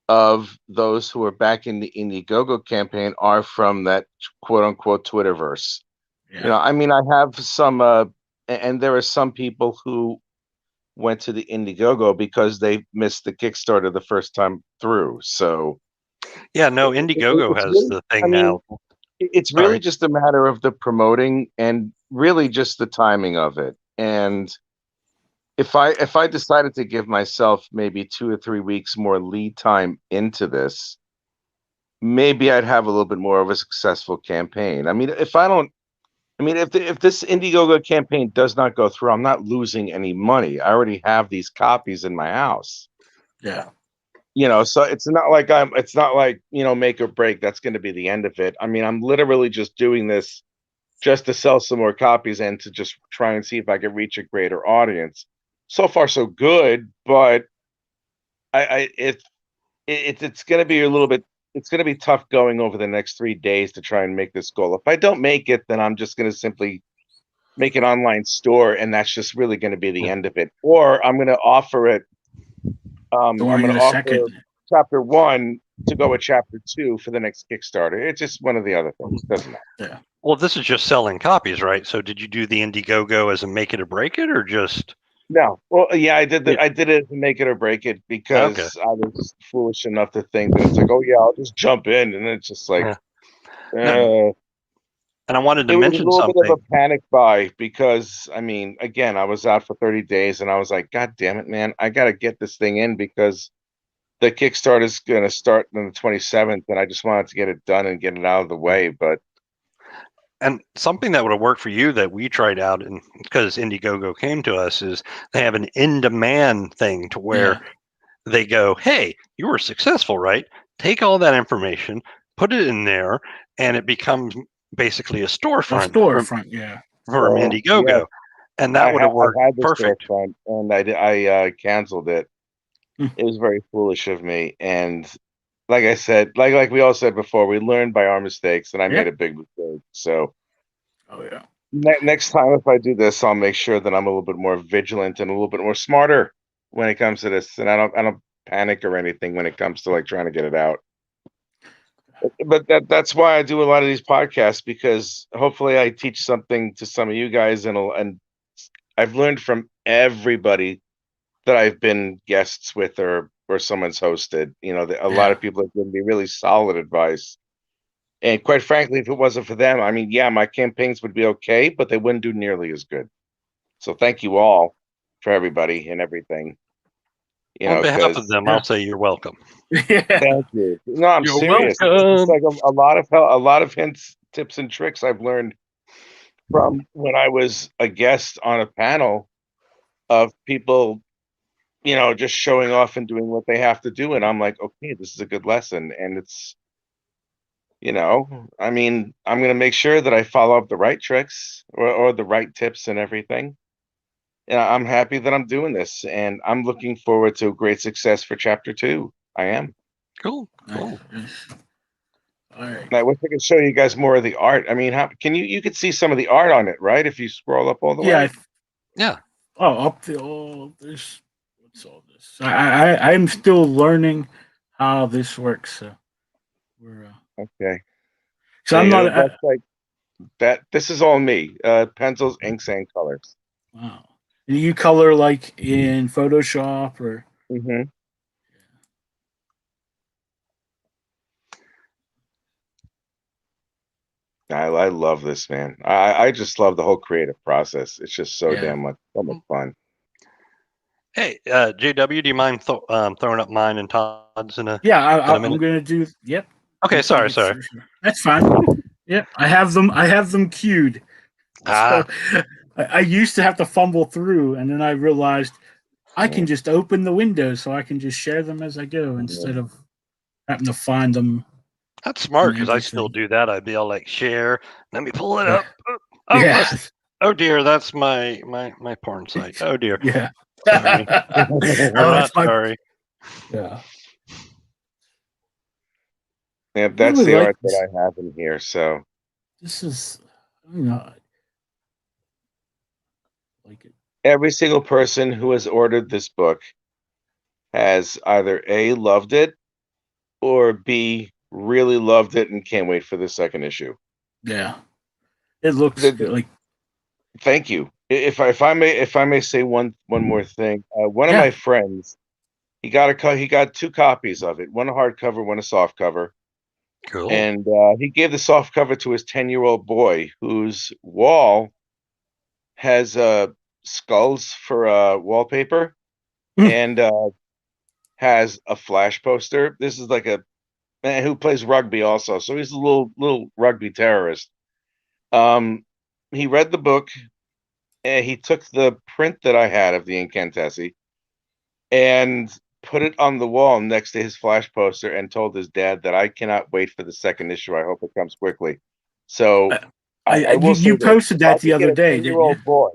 of those who are back in the Indiegogo campaign are from that quote unquote Twitterverse. Yeah. You know, I mean, I have some, and there are some people who went to the Indiegogo because they missed the Kickstarter the first time through. So, yeah, no, Indiegogo has really, the thing now. It's really just a matter of the promoting and really just the timing of it. And if I decided to give myself maybe 2 or 3 weeks more lead time into this, maybe I'd have a little bit more of a successful campaign. I mean, if this Indiegogo campaign does not go through, I'm not losing any money. I already have these copies in my house. Yeah. You know, so it's not like make or break. That's going to be the end of it. I mean, I'm literally just doing this just to sell some more copies and to just try and see if I can reach a greater audience. So far, so good, but it's going to be a little bit. It's going to be tough going over the next 3 days to try and make this goal. If I don't make it, then I'm just going to simply make an online store, and that's just really going to be the end of it. Or I'm going to offer it. I'm going to offer chapter 1 to go with chapter 2 for the next Kickstarter. It's just one of the other things. Doesn't matter. Yeah. Well, this is just selling copies, right? So did you do the Indiegogo as a make it or break it, or just? No. Well, yeah, I did I did it to make it or break it because I was foolish enough to think that it's like, oh yeah, I'll just jump in, and it's just like, and I wanted to mention it was a little bit of a panic buy because I mean, again, I was out for 30 days, and I was like, God damn it, man, I got to get this thing in because the Kickstarter is going to start on the 27th, and I just wanted to get it done and get it out of the way, but. And something that would have worked for you that we tried out, and because Indiegogo came to us, is they have an in-demand thing to where they go, hey, you were successful, right? Take all that information, put it in there, and it becomes basically a storefront. For Indiegogo. Yeah. And that would have worked perfect. Storefront, and I canceled it. It was very foolish of me. And like I said, like we all said before, we learned by our mistakes, and I made a big mistake. So, next time if I do this, I'll make sure that I'm a little bit more vigilant and a little bit more smarter when it comes to this, and I don't panic or anything when it comes to like trying to get it out. But that's why I do a lot of these podcasts, because hopefully I teach something to some of you guys, and I've learned from everybody that I've been guests with or someone's hosted. You know, a lot of people have given me really solid advice. And quite frankly, if it wasn't for them, I mean, yeah, my campaigns would be okay, but they wouldn't do nearly as good. So thank you all for everybody and everything. On behalf of them, I'll say you're welcome. Thank you. No, I'm serious. It's like a lot of hints, tips, and tricks I've learned from when I was a guest on a panel of people, you know, just showing off and doing what they have to do. And I'm like, okay, this is a good lesson. And it's, you know, I mean, I'm going to make sure that I follow up the right tricks or the right tips and everything. And I'm happy that I'm doing this, and I'm looking forward to great success for chapter 2. I am. Cool. All right. And I wish I could show you guys more of the art. I mean, how can you could see some of the art on it, right? If you scroll up all the way. Yeah. Oh, up the this. What's all this? I'm still learning how this works. So we're okay. So I'm not. That's like that. This is all me. Pencils, inks, and colors. Wow. And you color like in Photoshop or? Mm-hmm. I love this, man. I just love the whole creative process. It's just so damn much fun. Hey, JW, do you mind throwing up mine and Todd's in a? Yeah, I'm gonna do. Yep. Okay, sorry. That's fine. Yeah, I have them queued. Ah. So I used to have to fumble through, and then I realized I can just open the windows, so I can just share them as I go instead of having to find them. That's smart in because I still everything. do that. I'd be all like, share. Let me pull it up. Yeah. Oh dear, that's my porn site. Oh dear. Yeah. Sorry. I'm Oh, not that's my. sorry. Yeah. Yeah, I that's really the like art this. that I have in here. So This is, you know, like it. every single person who has ordered this book has either A, loved it, or B, really loved it and can't wait for the second issue. Yeah. It looks like. Thank you. If I may say one more thing, one of Yeah. my friends, he got two copies of it, one a hardcover, one a soft cover, Cool. and he gave the soft cover to his 10-year-old boy, whose wall has skulls for wallpaper, Mm. and has a Flash poster. This is like a man who plays rugby also, so he's a little rugby terrorist. He read the book. And he took the print that I had of the Incantesi and put it on the wall next to his Flash poster and told his dad that I cannot wait for the second issue. I hope it comes quickly. So I will say You this. posted If I that the could get other a day, didn't you? 10-year-old boy,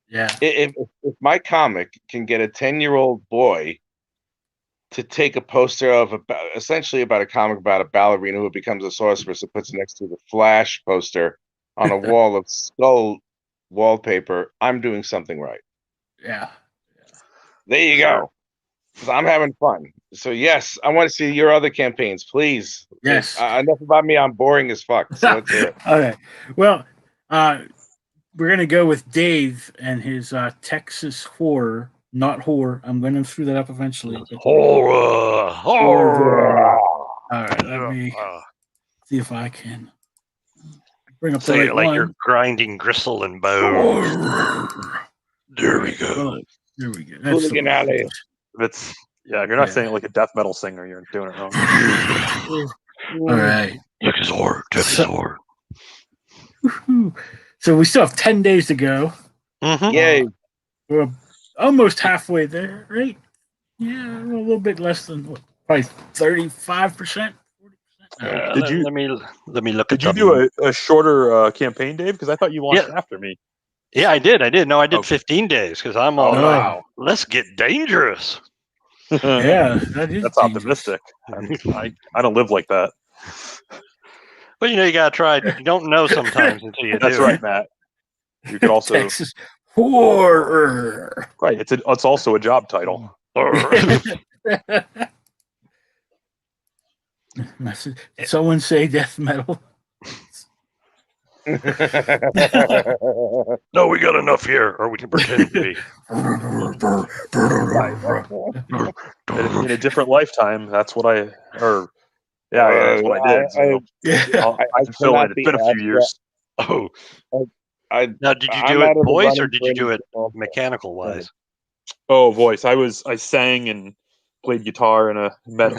Yeah. if my comic can get a 10-year-old boy to take a poster of essentially about a comic about a ballerina who becomes a sorceress and puts it next to the Flash poster on a wall of skull wallpaper, I'm doing something right. Yeah. There you go. 'Cause I'm having fun. So yes, I want to see your other campaigns, please. Yes. Enough about me. I'm boring as fuck. So let's hear it. Okay. Well, we're gonna go with Dave and his Texas horror, not horror. I'm gonna screw that up eventually. But Horror. All right. Let me see if I can bring up the Say right it like you're one. grinding gristle and bones. There we go. Well, there we go. That's the Hooligan one. Alley. If you're not saying it like a death metal singer, you're doing it wrong. All right. Texas horror. Texas horror. So we still have 10 days to go. Mm-hmm. Yay. We're almost halfway there, right? Yeah, a little bit less than probably 35%. 40%. Let me look Did at you do a shorter campaign, Dave? Because I thought you launched after me. Yeah, I did. No, I did Okay. 15 days because I'm all wow. let's get dangerous. Yeah, that is That's dangerous. optimistic. I don't live like that. But you gotta try. You don't know sometimes until you do. That's right, Matt. You could also Texas horror. right. It's also a job title. Someone say death metal. No, we got enough here, or we can pretend to be. In a different lifetime, that's what I that's what I did. So I can fill in. It's been a few years. Oh, now did you I'm do it out of the voice or running did for you do any it also. mechanical wise? Oh, voice. I sang and played guitar in a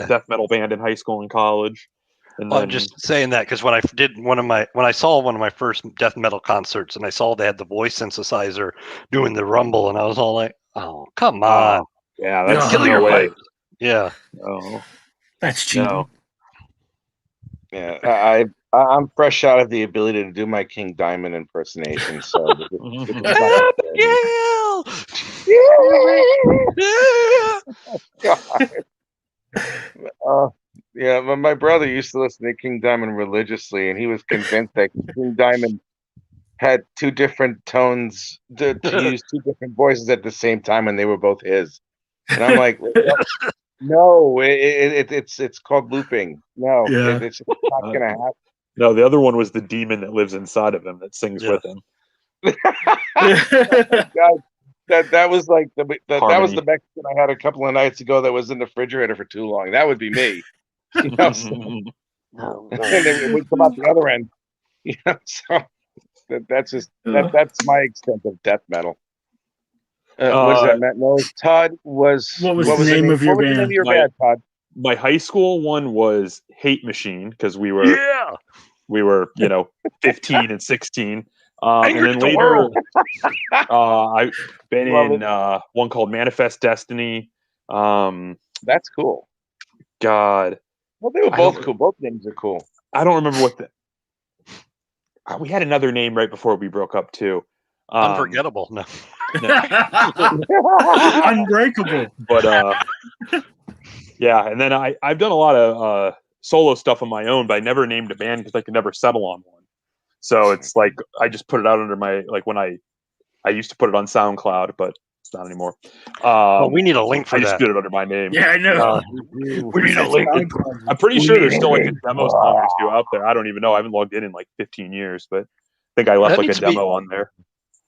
death metal band in high school and college. And I'm just saying that because when I saw one of my first death metal concerts and I saw they had the voice synthesizer doing the rumble and I was all like, oh, come on. Yeah, that's kill your way. Yeah. Oh, that's cheating. no. Yeah, I'm fresh out of the ability to do my King Diamond impersonation. So yeah, my brother used to listen to King Diamond religiously, and he was convinced that King Diamond had two different tones to use two different voices at the same time, and they were both his. And I'm like, no, it's called looping. No, it's not gonna happen. No, the other one was the demon that lives inside of him that sings with him. God, that was like that was Harmony. the Mexican I had a couple of nights ago that was in the refrigerator for too long. That would be me. You know, and then we come out the other end. You know, so that's my extent of death metal. What is that, Matt? No, Todd was. What was the name of your band? Todd? my high school one was Hate Machine because we were 15 and 16. And then the later, world. I've been Love in one called Manifest Destiny. That's cool. God, Well, they were both cool. Both names are cool. I don't remember what we had another name right before we broke up too. Unforgettable. No. Unbreakable. But yeah, and then I've done a lot of solo stuff on my own, but I never named a band because I could never settle on one. So it's like I just put it out under my when I used to put it on SoundCloud, but it's not anymore. Well, we need a link for I just that. did it under my name. Yeah, I know. We need a link. I'm pretty sure there's still like a demo song or two out there. I don't even know. I haven't logged in like 15 years, but I think I left like a demo on there.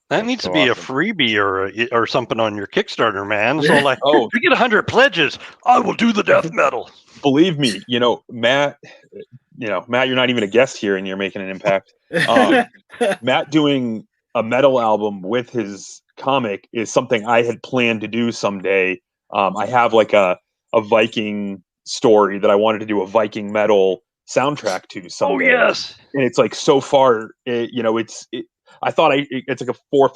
That needs to be a freebie or something on your Kickstarter, man. So like, oh, if you get 100 pledges, I will do the death metal. Believe me, Matt. Matt, you're not even a guest here, and you're making an impact. Matt doing a metal album with his comic is something I had planned to do someday. I have like a Viking story that I wanted to do a Viking metal soundtrack to someday. Oh yes, and it's like so far, I thought it's like a 4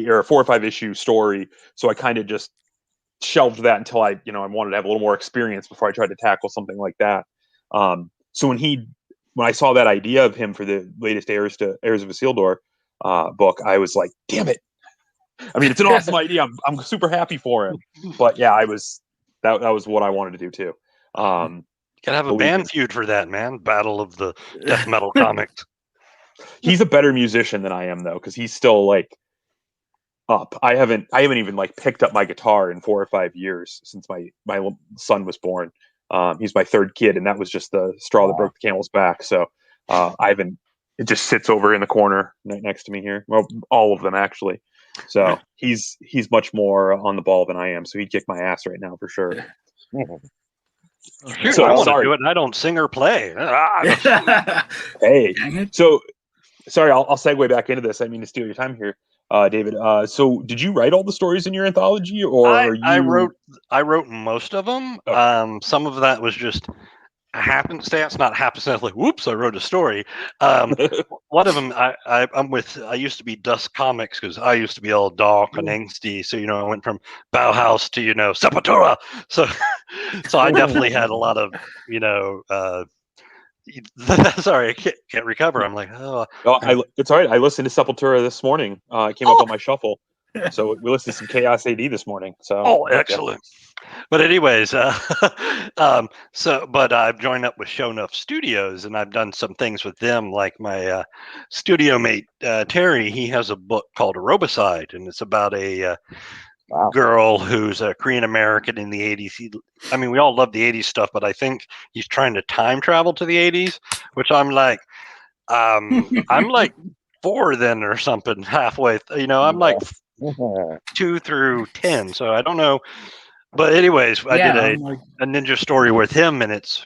or 5 issue story, so I kind of just shelved that until I wanted to have a little more experience before I tried to tackle something like that. So when I saw that idea of him for the latest Heirs of Isildur book, I was like, damn it. I mean, it's an awesome idea. I'm super happy for him. But yeah, that was what I wanted to do too. Gotta have a band feud for that, man. Battle of the death metal comics. He's a better musician than I am though, because he's still like up. I haven't even like picked up my guitar in 4 or 5 years since my son was born. He's my 3rd kid, and that was just the straw that broke the camel's back. So it just sits over in the corner next to me here. Well, all of them actually. So he's much more on the ball than I am. So he'd kick my ass right now for sure. So I want to do it, and I don't sing or play. Hey, so sorry, I'll segue back into this. I mean to steal your time here, David. So did you write all the stories in your anthology, or I wrote most of them. Okay. Some of that was just happenstance, not happenstance. Like, whoops, I wrote a story. One of them, I used to be Dust Comics because I used to be all dark and angsty. So I went from Bauhaus to Sepultura. So I definitely had a lot of sorry, I can't recover. I'm like, it's all right. I listened to Sepultura this morning. It came up on my shuffle. So we listened to some Chaos AD this morning. So excellent. But anyways, but I've joined up with Show Enough Studios, and I've done some things with them. Like my studio mate Terry, he has a book called Aerobicide, and it's about a girl who's a Korean American in the 80s. We all love the 80s stuff, but I think he's trying to time travel to the 80s, which I'm like, I'm like 4 then or something halfway. I'm like 2 through 10, so I don't know. But anyways, I did a ninja story with him, and it's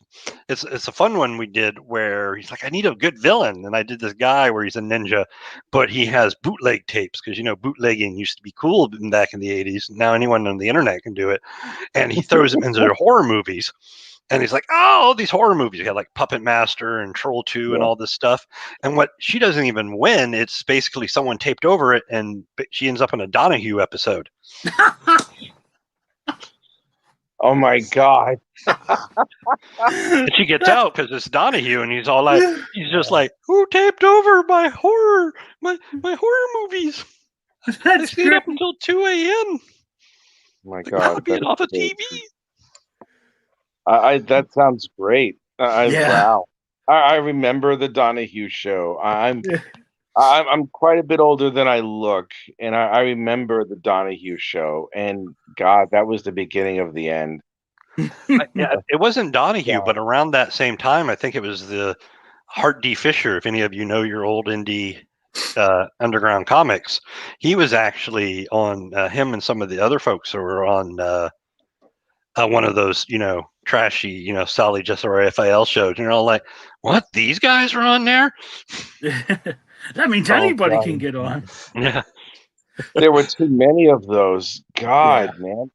a fun one we did where he's like, I need a good villain, and I did this guy where he's a ninja, but he has bootleg tapes because bootlegging used to be cool back in the 80s. Now anyone on the internet can do it, and he throws them into horror movies. And he's like, oh, these horror movies. You got like Puppet Master and Troll 2 and all this stuff. And what she doesn't even win, it's basically someone taped over it, and she ends up in a Donahue episode. Oh my God. And she gets out because it's Donahue, and he's just like, who taped over my horror movies? I stayed up until 2 a.m. Oh my God. Being off of TV. That sounds great. Wow. I remember the Donahue show. I'm quite a bit older than I look, and I remember the Donahue show. And God, that was the beginning of the end. It wasn't Donahue, but around that same time, I think it was the Hart D. Fisher. If any of you know your old indie underground comics, he was actually on him and some of the other folks who were on one of those, trashy, Sally Jessel Raphael shows. And you're all like, what? These guys are on there? That means anybody can get on. Yeah. There were too many of those. God, man.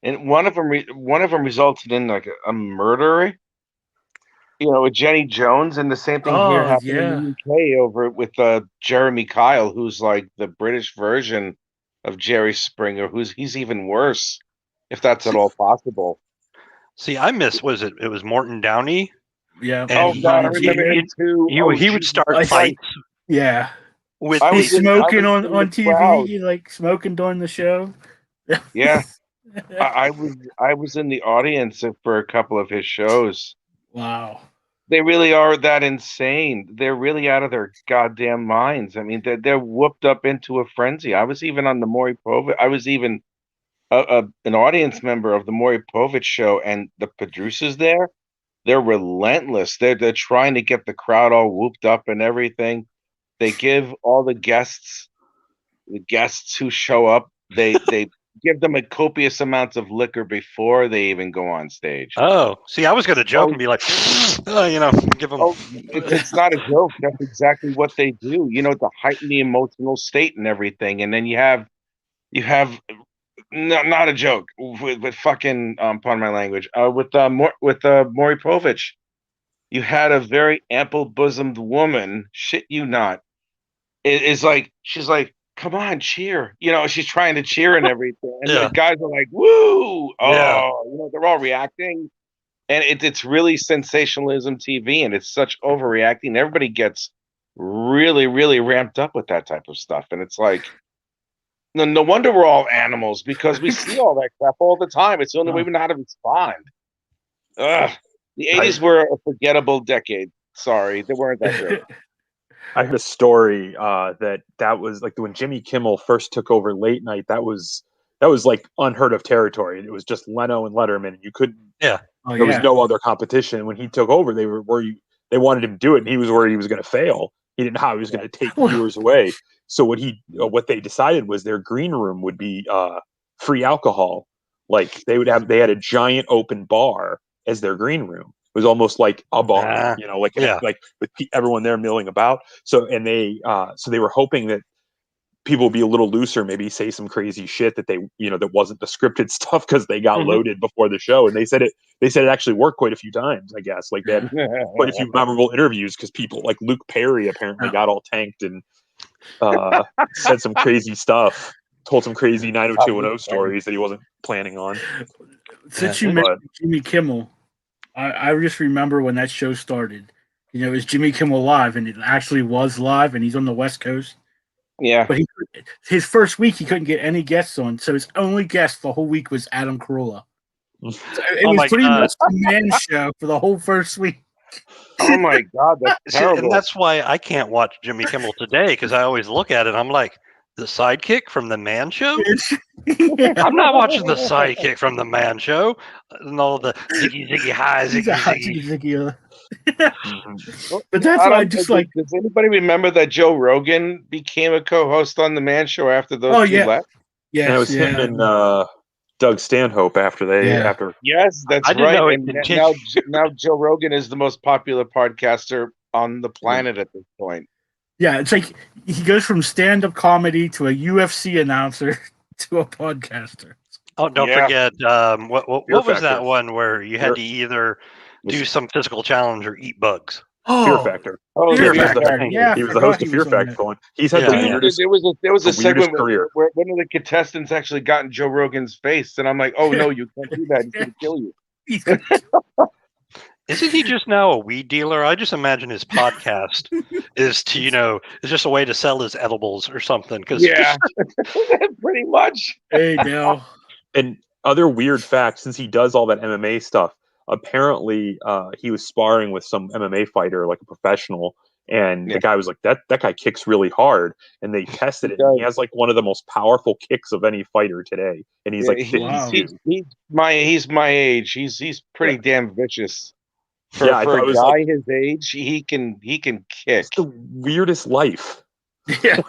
and one of them resulted in like a murder. With Jenny Jones, and the same thing here Oh happened in yeah. the UK over with Jeremy Kyle, who's like the British version of Jerry Springer, he's even worse, if that's at all possible. See, I miss was it? It was Morton Downey, Yeah. and Oh God, I Behind he remember Jimmy. him too. he, Oh he would Jesus start Christ. fights Yeah. with I He's was in smoking on the TV. crowd. He's like smoking during the show. Yeah, I was in the audience for a couple of his shows. Wow. They really are that insane. They're really out of their goddamn minds. I mean, they're whooped up into a frenzy. I was even on the Maury Povich. I was even an audience member of the Maury Povich show, and the producers there, they're relentless. They're trying to get the crowd all whooped up and everything. They give all the guests who show up, they give them a copious amounts of liquor before they even go on stage. Oh, see, I was going to joke Oh, and be like, give them. Oh, it's not a joke. That's exactly what they do. To heighten the emotional state and everything. And then you have not a joke with fucking pardon my language. With Maury Povich, you had a very ample bosomed woman. Shit, you not. Is like she's like, come on, cheer. She's trying to cheer and everything, and the Yeah. guys are like, woo! Yeah. Oh, they're all reacting. And it's really sensationalism TV, and it's such overreacting. Everybody gets really, really ramped up with that type of stuff, and it's like, no wonder we're all animals, because we see all that crap all the time. It's the only way we know how to respond. Ugh. The '80s were a forgettable decade. Sorry, they weren't that good. I heard a story that was like when Jimmy Kimmel first took over late night. That was like unheard of territory. It was just Leno and Letterman, and you couldn't. Yeah. Oh, There was yeah. no other competition. When he took over, they wanted him to do it, and he was worried he was going to fail. He didn't know how he was going to take viewers away. So what they decided was their green room would be free alcohol. Like they had a giant open bar as their green room. It was almost like a bar, like with everyone there milling about. So they were hoping that people would be a little looser, maybe say some crazy shit that that wasn't the scripted stuff, because they got loaded before the show. And they said it actually worked quite a few times, I guess. Like they had quite a few memorable interviews, because people like Luke Perry apparently got all tanked and said some crazy stuff, told some crazy 90210 stories that he wasn't planning on. Since you mentioned Jimmy Kimmel, I just remember when that show started. It was Jimmy Kimmel Live, and it actually was live, and he's on the West Coast. Yeah. But his first week, he couldn't get any guests on, so his only guest the whole week was Adam Carolla. So it was pretty much a man show for the whole first week. Oh my God, that's terrible. And that's why I can't watch Jimmy Kimmel Today, because I always look at it. I'm like, the sidekick from the Man Show. I'm not watching the sidekick from the Man Show and all the ziggy hi, ziggy. But that's why I just like. Does anybody remember that Joe Rogan became a co-host on the Man Show after those two left? Yes, and it was him and Doug Stanhope after. Yes, that's right. And now Joe Rogan is the most popular podcaster on the planet at this point. Yeah, it's like he goes from stand-up comedy to a UFC announcer to a podcaster. Oh, don't forget, what was that one where you had to either do some physical challenge or eat bugs? Oh, Fear Factor. Oh, Fear Factor. Factor. Yeah, he was the host of Fear Factor. He's had the weirdest. There was a segment career where one of the contestants actually got in Joe Rogan's face, and I'm like, "Oh no, you can't do that! He's going to kill you." Isn't he just now a weed dealer? I just imagine his podcast is to, is just a way to sell his edibles or something. Pretty much. Hey, Dale. And other weird facts, since he does all that MMA stuff, apparently he was sparring with some MMA fighter, like a professional, and the guy was like, that guy kicks really hard. And they tested it, and he has like one of the most powerful kicks of any fighter today. And he's like 52. He's my age. He's pretty damn vicious. For a guy his age, he can kick. It's the weirdest life. Yeah.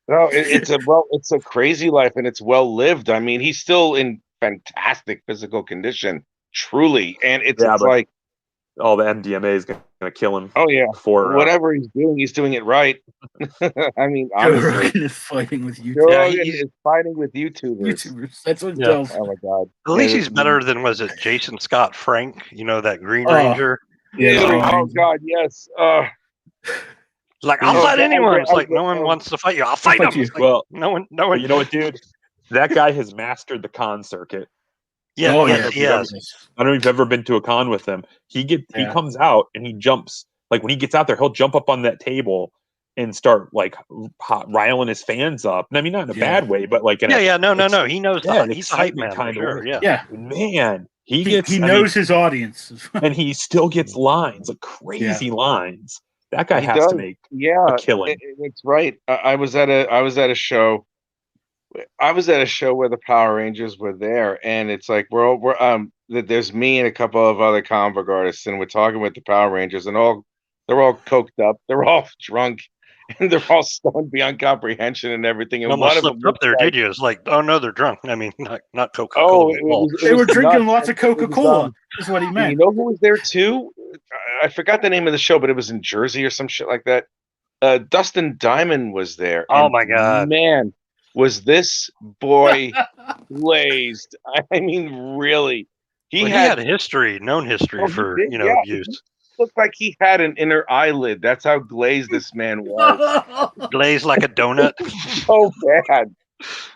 No, it's a crazy life, and it's well lived. I mean, he's still in fantastic physical condition, truly. And it's like all the MDMA is gonna kill him. Oh yeah. For Whatever he's doing it right. I mean, Joe honestly, Rogan is fighting with Joe YouTube. Rogan is fighting with YouTubers. That's what Yeah. tells. Oh my god. At least Yeah, he's better than, was it Jason Scott Frank? You know, that Green Oh. Ranger? Yeah, Ew, Green oh Ranger. god, yes. Like, Oh, I'll fight God, anyone. It's like, I- no one wants to fight you. I'll fight fight them. you. It's like, Well, no one. but you know what, dude? That guy has mastered the con circuit. Yeah, Oh, yeah, yeah. he has. I don't know if you've ever been to a con with him. He Yeah. comes out and he jumps. Like when he gets out there, he'll jump up on that table and start like riling his fans up. And I mean, not in a bad way, but like in Yeah, a, yeah, no. He knows an he's a hype excitement man for kind of sure. way. Yeah. Yeah. Man, he He knows his audience. and he still gets lines, like crazy lines. That guy He has to does. make Yeah, a killing. it's right. I was at a show. I was at a show where the Power Rangers were there, and it's like there's me and a couple of other comic book artists, and we're talking with the Power Rangers, and they're all coked up, they're all drunk, and they're all stoned beyond comprehension and everything. You And one almost of them slipped up there, did you? It's like, oh no, they're drunk. I mean, not Coca-Cola. They were drinking lots of It was, Coca-Cola. Is what he you meant. know who was there too? I forgot the name of the show, but it was in Jersey or some shit like that. Dustin Diamond was there. Oh and my God. man, was this boy blazed? I mean, really, He had history, known history Oh, he for did, yeah. abuse. Looked like he had an inner eyelid. That's how glazed this man was. Glazed like a donut. So bad.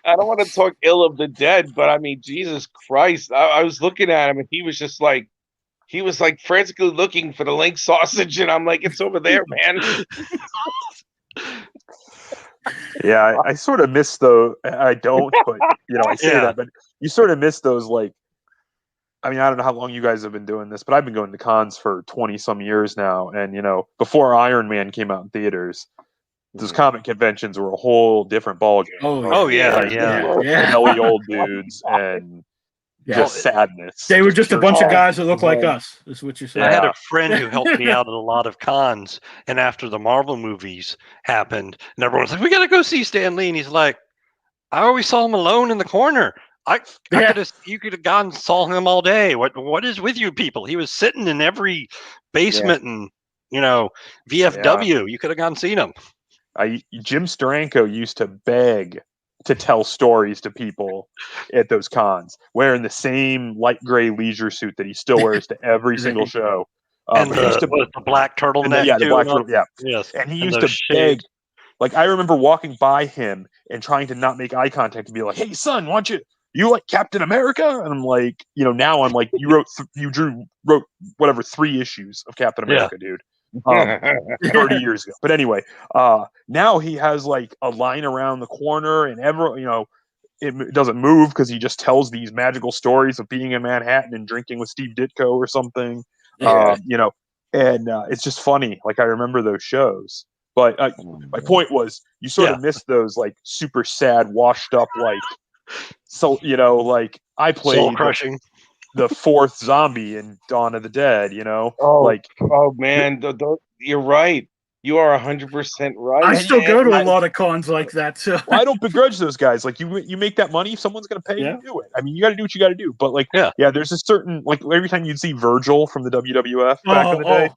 I don't want to talk ill of the dead, but I mean, Jesus Christ! I was looking at him, and he was just like. He was like frantically looking for the link sausage, and I'm like, it's over there, man. Yeah, I sort of miss those. I don't, but I say that, but you sort of miss those. Like, I mean, I don't know how long you guys have been doing this, but I've been going to cons for 20 some years now, and before Iron Man came out in theaters, those comic conventions were a whole different ballgame. Oh yeah, Like, yeah. Smelly old dudes and just sadness. They were just a bunch of guys that look like man. us. Is what you're saying. I had a friend who helped me out at a lot of cons, and after the Marvel movies happened, and everyone's like, "We got to go see Stan Lee," and he's like, "I always saw him alone in the corner. You could have gone and saw him all day. What is with you people? He was sitting in every basement and VFW. You could have gone and seen him." Jim Steranko used to beg to tell stories to people at those cons, wearing the same light gray leisure suit that he still wears to every single show. And the black turtleneck, the black turtle, yes. And he used to beg. Like, I remember walking by him and trying to not make eye contact and be like, "Hey, son, why don't you like Captain America?" And I'm like, now I'm like, you wrote whatever 3 issues of Captain America, dude. 30 years ago. But anyway, now he has like a line around the corner, and it doesn't move because he just tells these magical stories of being in Manhattan and drinking with Steve Ditko or something. And it's just funny. Like, I remember those shows. But my point was, you sort of miss those like super sad, washed up, like, so like I played soul crushing. The 4th zombie in Dawn of the Dead, Oh man, you're right. You are 100% right. I still go to a lot of cons like that. So I don't begrudge those guys. Like, you make that money, if someone's going to pay you, do it. I mean, you got to do what you got to do. But like, there's a certain, like, every time you'd see Virgil from the WWF back in the day.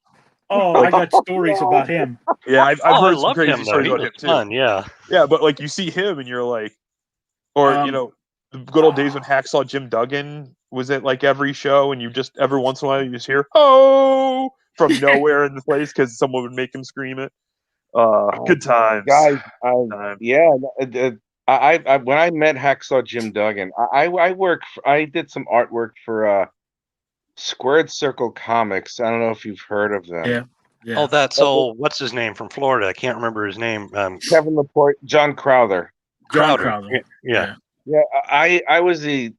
I got stories about him. Yeah, I've heard some crazy him, stories about him too. Fun, yeah, but like, you see him and you're like, or the good old days when Hacksaw Jim Duggan was at like every show, and you just every once in a while you just hear "oh" from nowhere in the place because someone would make him scream it. Good times, guys. When I met Hacksaw Jim Duggan, I did some artwork for Squared Circle Comics. I don't know if you've heard of them. Yeah. Oh, what's his name from Florida? I can't remember his name. Kevin Laporte, John Crowther. Crowder. Yeah. Yeah, I was the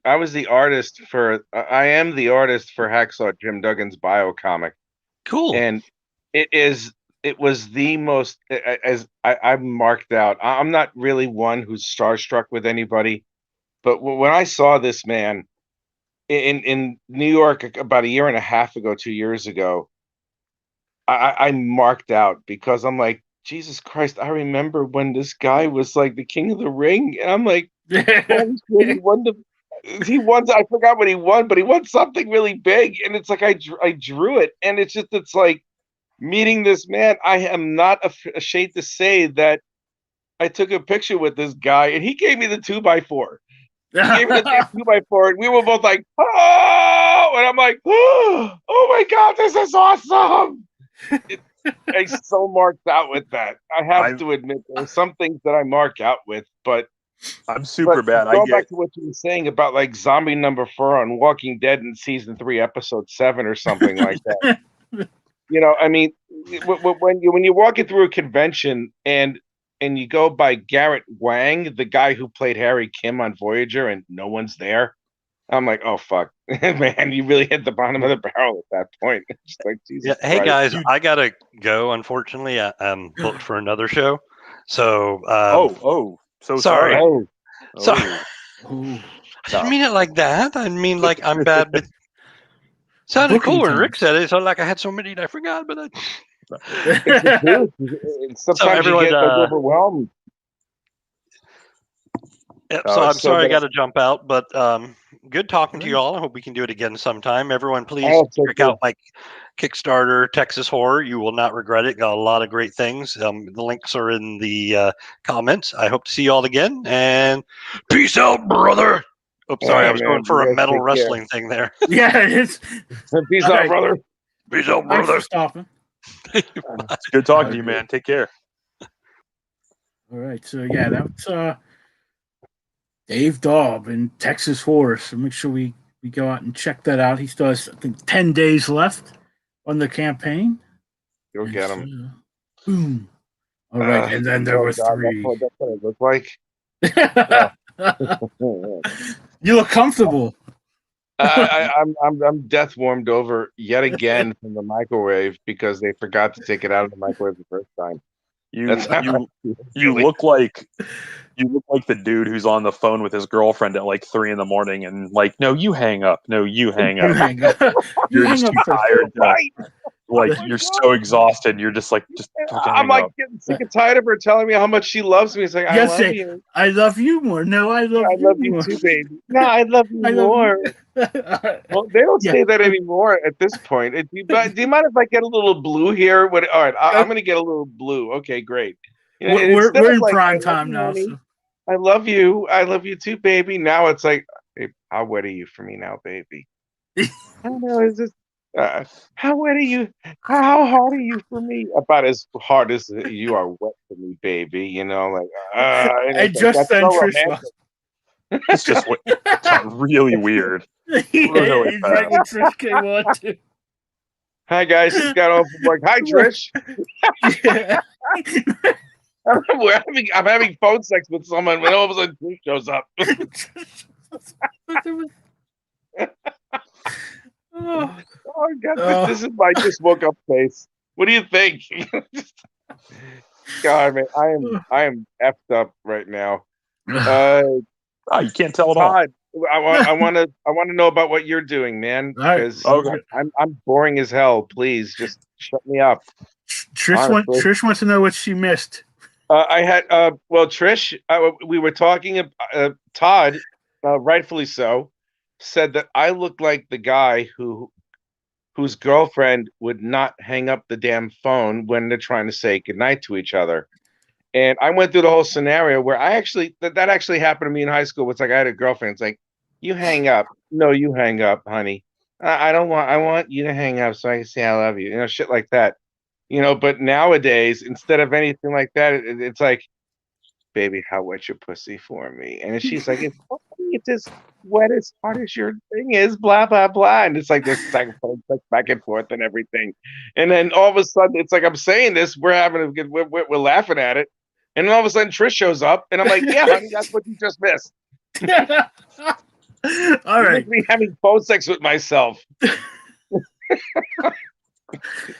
artist for I am the artist for Hacksaw Jim Duggan's bio comic. Cool. And it was the most, as I'm marked out. I'm not really one who's starstruck with anybody, but when I saw this man in New York about 1.5 years ago, 2 years ago, I marked out because I'm like, Jesus Christ, I remember when this guy was like the king of the ring, and I'm like, he won. I forgot what he won, but he won something really big, and it's like I drew it, and it's like meeting this man. I am not ashamed to say that I took a picture with this guy, and he gave me the 2x4. He gave me the 2x4, and we were both like, "Oh!" And I'm like, "Oh my god, this is awesome!" I so marked out with that. I have to admit, there are some things that I mark out with, but I'm super bad. Going back to what you were saying about like zombie number 4 on Walking Dead in season 3, episode 7, or something like that. I mean, when you're walking through a convention and you go by Garrett Wang, the guy who played Harry Kim on Voyager, and no one's there, I'm like, oh fuck, man, you really hit the bottom of the barrel at that point. It's like, Jesus Hey Christ. guys, I gotta go. Unfortunately, I'm booked for another show. So so sorry. Oh, Sorry. Ooh. I didn't mean it like that. I mean like I'm bad with. Sounded Booking cool when Rick times. said it. So like I had so many that I forgot, but it's the truth. Sometimes everyone, you get like, overwhelmed. Yep, so I'm sorry I but- got to jump out, but good talking to you all. I hope we can do it again sometime. Everyone, please so check cool. out my Kickstarter, Texas Horror. You will not regret it. Got a lot of great things. The links are in the comments. I hope to see you all again, and peace out, brother. Oops, sorry, I was going for a metal wrestling thing there. Yeah, it is. Peace out, brother. Peace out, Thanks brother. for stopping. It's good talking to you, man. Take care. All right, so yeah, that's Dave Doub in Texas Horror. So make sure we go out and check that out. He still has, I think, 10 days left on the campaign. Go get him. Boom. All right, and then there were 3. That's what it looked like. You look comfortable. I'm death warmed over yet again from the microwave because they forgot to take it out of the microwave the first time. You look like the dude who's on the phone with his girlfriend at like 3 a.m. and like, no, you hang up. No, you hang up. You're just too tired. Like you're so exhausted. You're just like, I'm like getting sick and tired of her telling me how much she loves me. It's like, I love you. I love you more. No, I love you more. Too, baby. No, I love you more. Well, they don't say that anymore at this point. Do you mind if I get a little blue here? All right, I'm going to get a little blue. Okay, great. We're in prime time now. So. I love you. I love you too, baby. Now it's like, hey, how wet are you for me now, baby? I don't know. Is this? How wet are you? How hard are you for me? About as hard as you are wet for me, baby. I just sent Trish. It's just really weird. Really right when Trish came on too. Hi guys, just got home from work. Hi Trish. Yeah. I'm having phone sex with someone when all of a sudden Trish shows up. Oh God! This is my just woke up face. What do you think? God, man, I am effed up right now. You can't tell at all. Todd, I want to know about what you're doing, man. Because I'm boring as hell. Please, just shut me up. Trish wants to know what she missed. I had Trish. We were talking. Todd, rightfully so, said that I look like the guy whose girlfriend would not hang up the damn phone when they're trying to say goodnight to each other. And I went through the whole scenario where that actually happened to me in high school. It's like I had a girlfriend. It's like, you hang up. No, you hang up, honey. I want you to hang up so I can say I love you. Shit like that. But nowadays, instead of anything like that, it's like, baby, how wet your pussy for me? And she's like, it's as wet as hard as your thing is, blah, blah, blah. And it's like this back and forth and everything. And then all of a sudden, it's like I'm saying this, we're laughing at it. And then all of a sudden, Trish shows up, and I'm like, yeah, honey, that's what you just missed. All right. Me having phone sex with myself.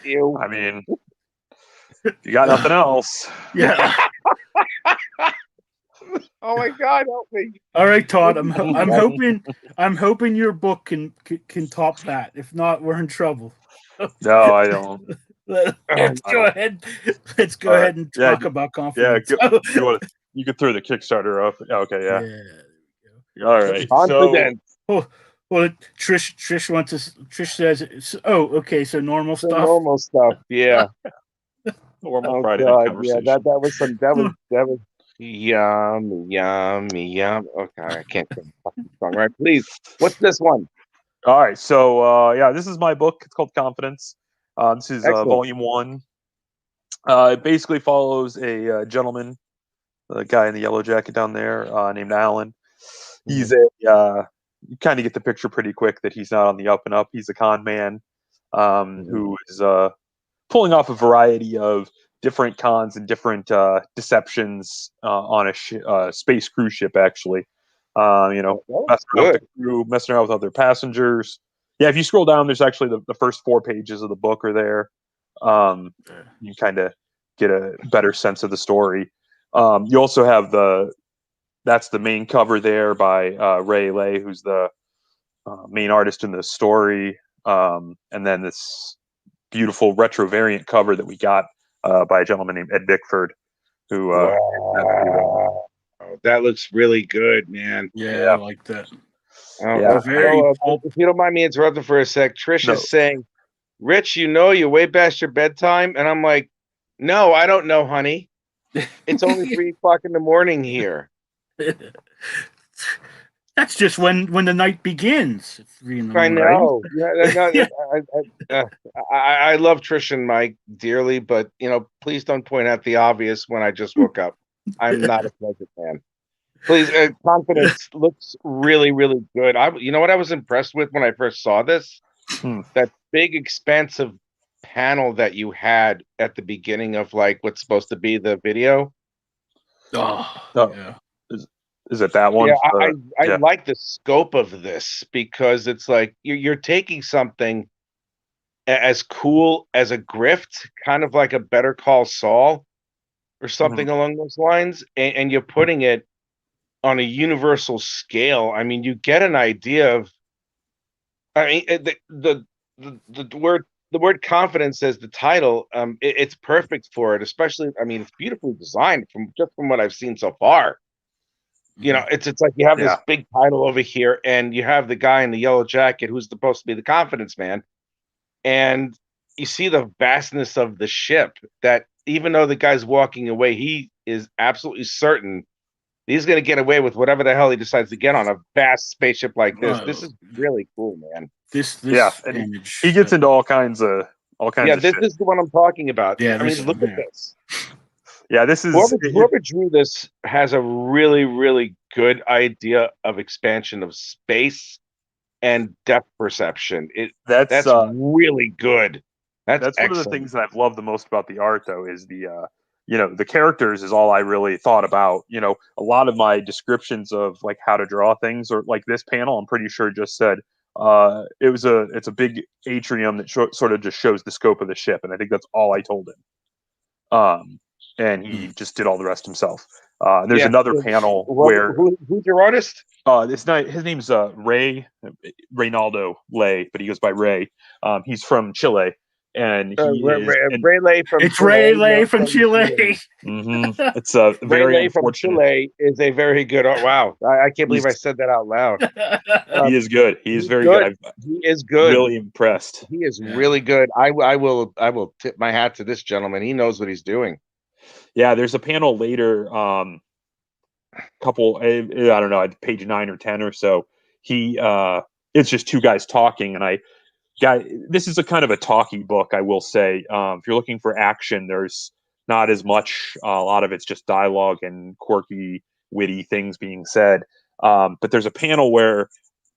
Ew. I mean, you got nothing else. Yeah. Oh my God, help me! All right, Todd. I'm hoping your book can top that. If not, we're in trouble. No, I don't. Let's go ahead and talk about confidence. Yeah, you could throw the Kickstarter up. Okay, yeah. All right. Confident. Oh, well, Trish says, "Oh, okay, so normal The stuff." normal stuff. Yeah. Normal Oh Friday night God. Yeah. conversation. That was some. That was yum, yum. Okay, I can't sing the fucking song. Right? Please. What's this one? All right. So yeah, this is my book. It's called Confidence. This is Excellent. volume 1. It basically follows a gentleman, the guy in the yellow jacket down there, named Alan. He's you kind of get the picture pretty quick that he's not on the up and up. He's a con man who is pulling off a variety of different cons and different deceptions on a space cruise ship, actually. You know, messing around with the crew, messing around with other passengers. Yeah, if you scroll down, there's actually the first 4 pages of the book are there. You kind of get a better sense of the story. You also have that's the main cover there by Ray Lay, who's the main artist in the story. And then this beautiful retro variant cover that we got by a gentleman named Ed Bickford, who wow. That looks really good, man. Yeah, I like that. Very. If you don't mind me interrupting for a sec, Trish is saying, "Rich, you're way past your bedtime," and I'm like, "No, I don't know, honey. It's only 3:00 in the morning here." That's just when the night begins. 3 in the morning. I know. I love Trish and Mike dearly, but please don't point out the obvious when I just woke up. I'm not a pleasant man. Please, Confidence looks really, really good. You know what I was impressed with when I first saw this? That big, expansive panel that you had at the beginning of what's supposed to be the video. Yeah. Is it that one? Yeah, I like the scope of this because it's like you're taking something as cool as a grift, kind of like a Better Call Saul or something along those lines, and you're putting it on a universal scale. I mean, you get an idea of. I mean, the word confidence as the title. It's perfect for it, especially. I mean, it's beautifully designed from what I've seen so far. It's like you have this big title over here, and you have the guy in the yellow jacket who's supposed to be the confidence man, and you see the vastness of the ship. That even though the guy's walking away, he is absolutely certain he's going to get away with whatever the hell he decides to get on a vast spaceship like this. This is really cool, man. This image. He gets into all kinds of this shit. is the one I'm talking about. Yeah, I mean, look at this. Yeah, this is whoever drew this has a really, really good idea of expansion of space and depth perception. That's really good. That's one of the things that I've loved the most about the art, though, is the characters is all I really thought about. A lot of my descriptions of how to draw things, or like this panel, I'm pretty sure just said it's a big atrium that sort of just shows the scope of the ship, and I think that's all I told him. And he just did all the rest himself. There's another panel where who's your artist? His name's Reynaldo Lay, but he goes by Ray. He's from Chile, and Ray Lay from it's Chile. Ray Lay from Chile. It's a very Ray Lay unfortunate. From Chile is a very good. Wow, I can't believe I said that out loud. He is good. He is very good. He is good. Really impressed. He is really good. I will tip my hat to this gentleman. He knows what he's doing. Yeah, there's a panel later, I don't know, page 9 or 10 or so. It's just 2 guys talking, and this is a kind of a talky book, I will say. If you're looking for action, there's not as much. A lot of it's just dialogue and quirky, witty things being said. But there's a panel where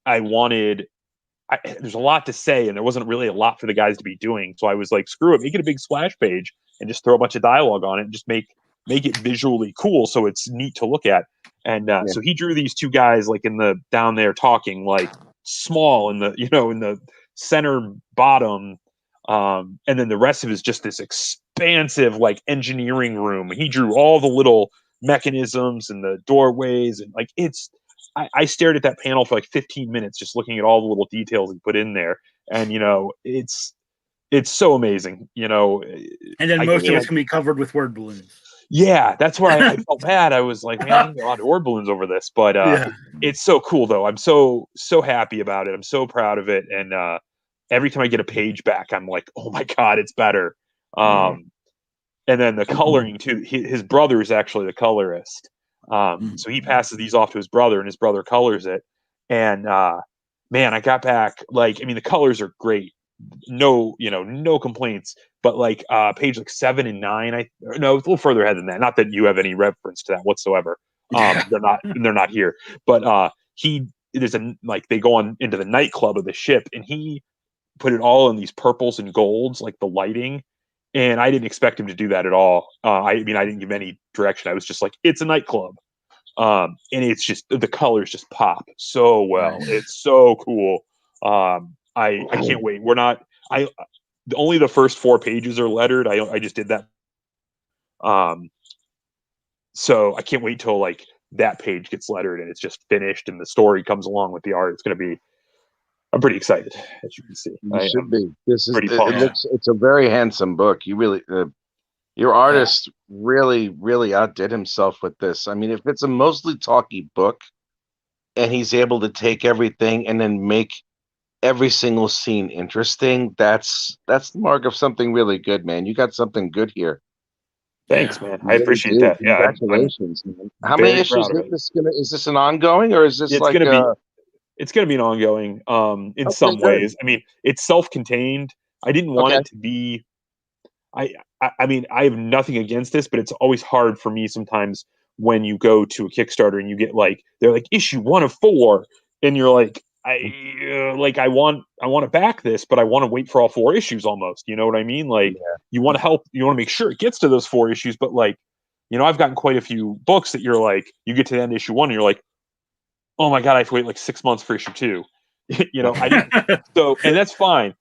there's a lot to say, and there wasn't really a lot for the guys to be doing. So I was like, screw it, make it a big splash page and just throw a bunch of dialogue on it and just make it visually cool so it's neat to look at. And so he drew these 2 guys down there talking, small in the center bottom. And then the rest of it is just this expansive engineering room. He drew all the little mechanisms and the doorways, and I stared at that panel for 15 minutes just looking at all the little details he put in there. And, it's so amazing, And then most of it's going to be covered with word balloons. Yeah, that's where I felt bad. I was like, man, I'm gonna get a lot of ord balloons over this, but it's so cool though. I'm so happy about it. I'm so proud of it, and every time I get a page back, I'm like, oh my god, it's better. And then the coloring too. His brother is actually the colorist, so he passes these off to his brother, and his brother colors it. And man, I got back like, I mean, the colors are great. No, no complaints. But like page like 7 and 9, no, it's a little further ahead than that. Not that you have any reference to that whatsoever. They're not here. But they go on into the nightclub of the ship, and he put it all in these purples and golds, like the lighting. And I didn't expect him to do that at all. I mean, I didn't give any direction. I was just like, it's a nightclub. And it's just, the colors just pop so well. Nice. It's so cool. I can't wait. Only the first 4 pages are lettered. I just did that. So I can't wait till like that page gets lettered and it's just finished and the story comes along with the art. I'm pretty excited, as you can see. You should be. It's a very handsome book. You really, your artist really outdid himself with this. I mean, if it's a mostly talky book and he's able to take everything and then make every single scene interesting, that's the mark of something really good, man. You got something good here. Thanks, man. I appreciate that. Congratulations, man. How many issues is this an ongoing, or is this it's going to be an ongoing in some ways. I mean, it's self-contained. I didn't want it to be I mean, I have nothing against this, but it's always hard for me sometimes when you go to a Kickstarter and you get like, they're like issue 1 of 4 and you're like, I want to back this, but I want to wait for all 4 issues almost. You know what I mean? Like you want to help, you want to make sure it gets to those 4 issues, but like, I've gotten quite a few books that you're like, you get to the end of issue 1 and you're like, oh my God, I have to wait like 6 months for issue 2. I didn't, so, and that's fine.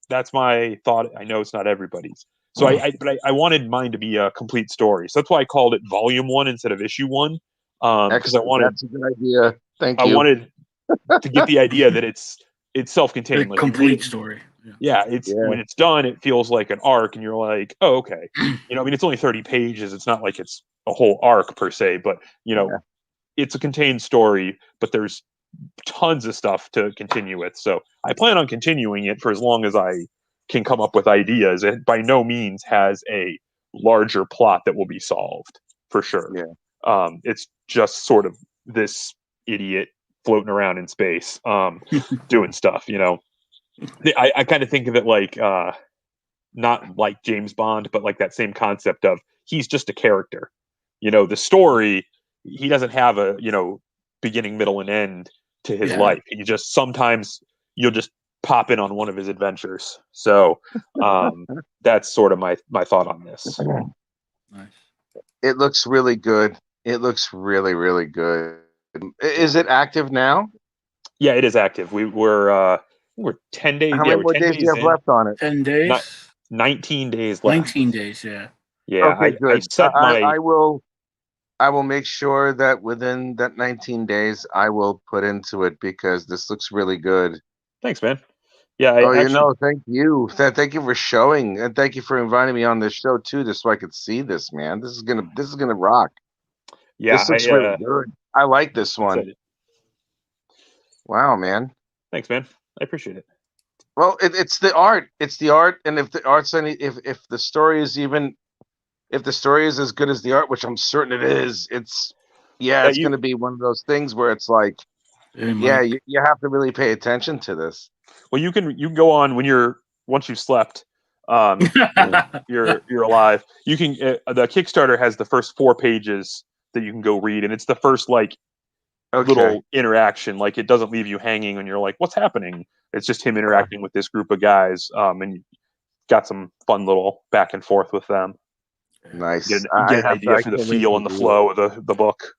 That's my thought. I know it's not everybody's. So I wanted mine to be a complete story. So that's why I called it volume 1 instead of issue 1. Because that's a good idea. Thank you. I wanted to get the idea that it's self-contained, like complete story. When it's done, it feels like an arc, and you're like, oh, okay. I mean, it's only 30 pages. It's not like it's a whole arc per se, but it's a contained story. But there's tons of stuff to continue with. So I plan on continuing it for as long as I can come up with ideas. It by no means has a larger plot that will be solved for sure. It's just sort of this idiot floating around in space, doing stuff, I kind of think of it like, not like James Bond, but like that same concept of he's just a character. The story, he doesn't have a, beginning, middle, and end to his life. He just, sometimes you'll just pop in on one of his adventures. So that's sort of my thought on this. Nice. It looks really good. It looks really, really good. Is it active now? Yeah, it is active. We're 10 days. How many more days do you have left on it? 10 days. 19 days left. 19 days. Yeah. Yeah. Okay, good. I will make sure that within that 19 days, I will put into it because this looks really good. Thanks, man. Yeah. Thank you. Thank you for showing, and thank you for inviting me on this show too, just so I could see this, man. This is gonna rock. Yeah, this looks really good. I like this one. Excited. Wow, man. Thanks, man. I appreciate it. Well, it's the art. It's the art, and if the art's if the story is as good as the art, which I'm certain it is, it's going to be one of those things where it's like, you have to really pay attention to this. Well, you can go on once you've slept, you're alive. You can the Kickstarter has the first 4 pages that you can go read, and it's the first little interaction. Like it doesn't leave you hanging, and you're like, what's happening? It's just him interacting with this group of guys, and you got some fun little back and forth with them. Nice. Get an idea for the feel and the flow of the book.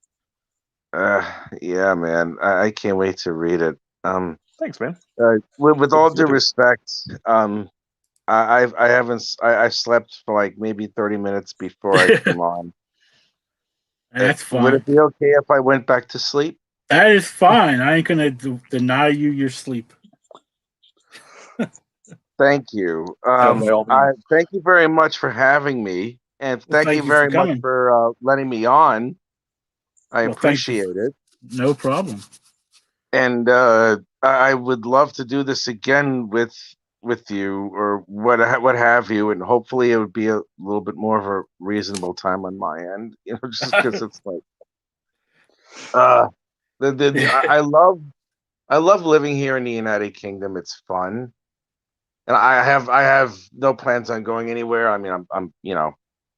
Yeah, man. I can't wait to read it. Thanks, man. With all due respect, I slept for like maybe 30 minutes before I came on. That's fine. Would it be okay if I went back to sleep? That is fine. I ain't gonna deny you your sleep. Thank you. Thank you very much for having me. And Well, thank you for very much coming. for letting me on. I Well, thank you. appreciate it. No problem. And I would love to do this again with you or what have you, and hopefully it would be a little bit more of a reasonable time on my end, just because it's like I love living here in the United Kingdom. It's fun, and I have no plans on going anywhere. I mean, I'm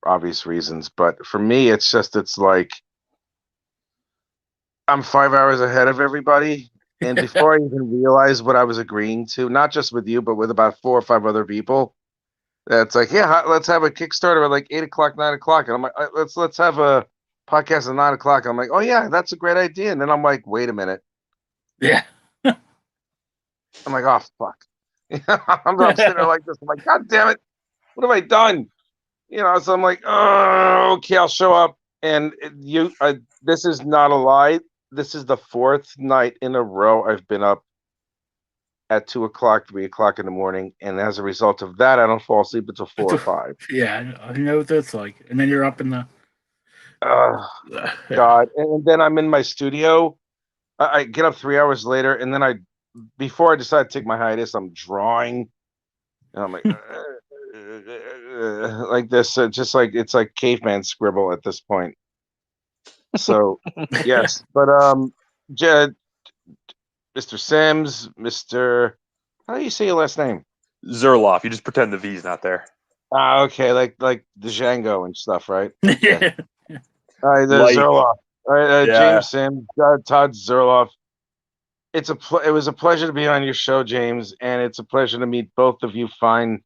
obvious reasons, but for me, it's like I'm 5 hours ahead of everybody. And before I even realized what I was agreeing to, not just with you, but with about 4 or 5 other people, that's like, yeah, let's have a Kickstarter at like 8 o'clock, 9 o'clock. And I'm like, let's have a podcast at 9 o'clock. I'm like, oh yeah, that's a great idea. And then I'm like, wait a minute. Yeah. I'm like, oh fuck. I'm sitting there like this. I'm like, God damn it, what have I done? So I'm like, oh, okay, I'll show up. And this is not a lie. This is the 4th night in a row I've been up at 2 o'clock, 3 o'clock in the morning, and as a result of that, I don't fall asleep until 4 or 5. Yeah, I know what that's like. And then you're up in the God, and then I'm in my studio. I get up 3 hours later, and then before I decide to take my hiatus, I'm drawing, and I'm like, like this, just like it's like caveman scribble at this point. So yes, but Jed, Mr. Sims, Mr. How do you say your last name? Zverloff. You just pretend the V's not there. Ah, okay, like the Django and stuff, right? Okay. Yeah. All right, Zverloff. All right, James Sims, Todd Zverloff. It was a pleasure to be on your show, James, and it's a pleasure to meet both of you fine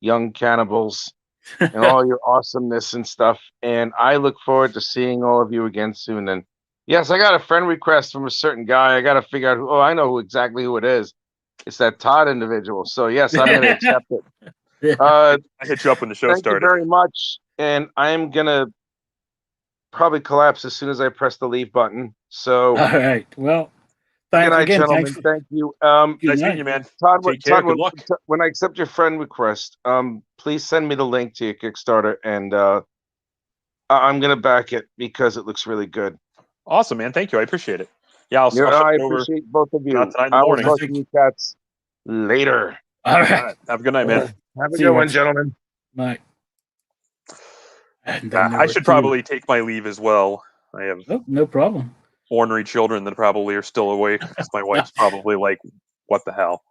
young cannibals and all your awesomeness and stuff. And I look forward to seeing all of you again soon. And yes, I got a friend request from a certain guy. I got to figure out who. Oh, I know exactly who it is. It's that Todd individual. So yes, I'm going to accept it. I hit you up when the show started. Thank you very much. And I'm going to probably collapse as soon as I press the leave button. So all right. Well, good night, again, gentlemen. Thank you. Nice meeting you, man. Todd, Take care. Good luck. when I accept your friend request, please send me the link to your Kickstarter, and I'm gonna back it because it looks really good. Awesome, man. Thank you. I appreciate it. Yeah, I appreciate both of you. Tonight in the morning. I'll talk to you cats later. All right. Have a good night, man. Have a good one, gentlemen. Night. I should probably take my leave as well. I have no problem. ornery children that probably are still awake. My wife's probably like, what the hell?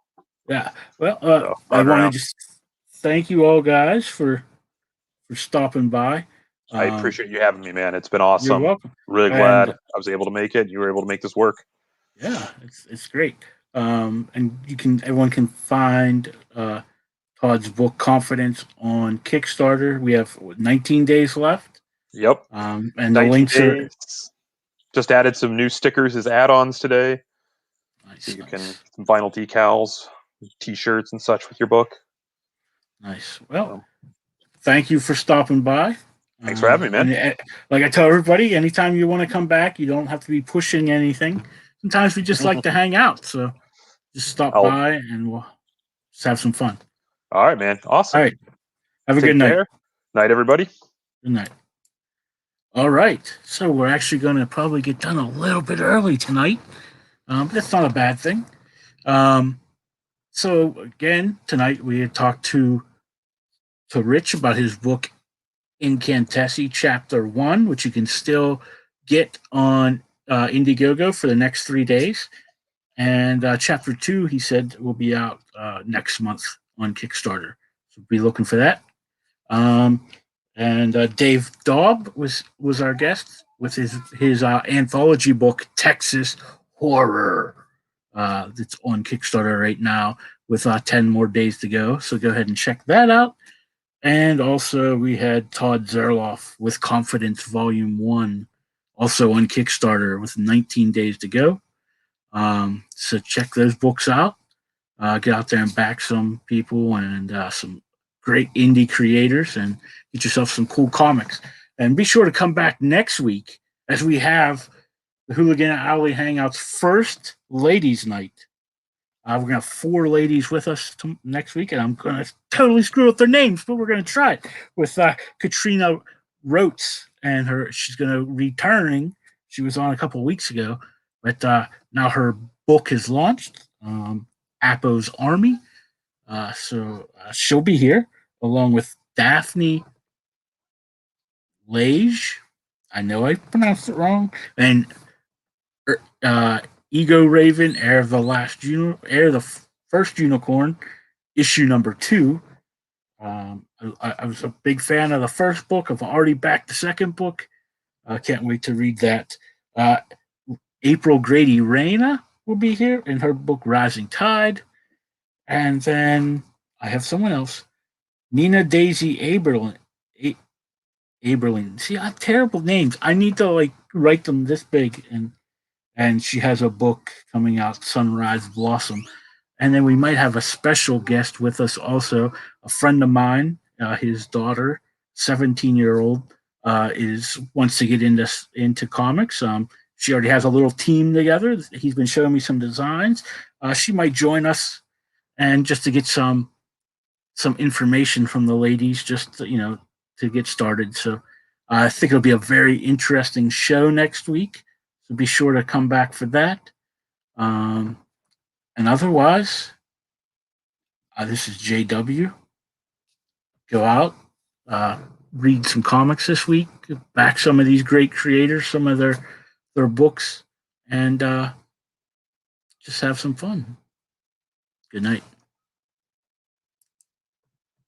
Yeah. Well, I want to just thank you all guys for stopping by. I appreciate you having me, man. It's been awesome. You're welcome. Really glad I was able to make it. You were able to make this work. Yeah, it's great. And everyone can find Todd's book Confidence on Kickstarter. We have 19 days left. Yep. And the links are just added some new stickers as add-ons today. Nice. So you can some vinyl decals, t-shirts and such with your book. Nice. Well, thank you for stopping by. Thanks for having me, man. And, like I tell everybody, anytime you want to come back, you don't have to be pushing anything. Sometimes we just like to hang out. So just stop by and we'll just have some fun. All right, man. Awesome. All right. Have a good night. Night, everybody. Good night. All right. So we're actually going to probably get done a little bit early tonight. But that's not a bad thing. So again, tonight we had talked to Rich about his book, Incantesi Chapter 1, which you can still get on Indiegogo for the next 3 days. And Chapter 2, he said, will be out next month on Kickstarter. So be looking for that. And Dave Doub was our guest with his anthology book, Texas Horror. That's on Kickstarter right now with 10 more days to go. So go ahead and check that out. And also we had Todd Zverloff with Confidence Volume 1, also on Kickstarter with 19 days to go. So check those books out. Get out there and back some people and some great indie creators and get yourself some cool comics. And be sure to come back next week as we have the Hooligan Alley Hangout's first Ladies' Night. We're gonna have 4 ladies with us next week, and I'm gonna totally screw up their names, but we're gonna try it with Katrina Rotes, and she's gonna returning. She was on a couple of weeks ago, but now her book is launched, Appo's Army. So she'll be here along with Daphne Lage. I know I pronounced it wrong, and Ego Raven, Heir of the First Unicorn, issue number 2. I was a big fan of the first book. I've already backed the second book. I can't wait to read that. April Grady Reyna will be here in her book Rising Tide. And then I have someone else, Nina Daisy Aberlin. Aberlin. See, I have terrible names. I need to write them this big. And she has a book coming out, Sunrise Blossom. And then we might have a special guest with us also, a friend of mine, his daughter, 17-year-old, wants to get into comics. She already has a little team together. He's been showing me some designs. She might join us, and just to get some information from the ladies, just to get started. So I think it'll be a very interesting show next week. So be sure to come back for that. And otherwise, this is JW. Go out, read some comics this week, back some of these great creators, some of their books, and just have some fun. Good night.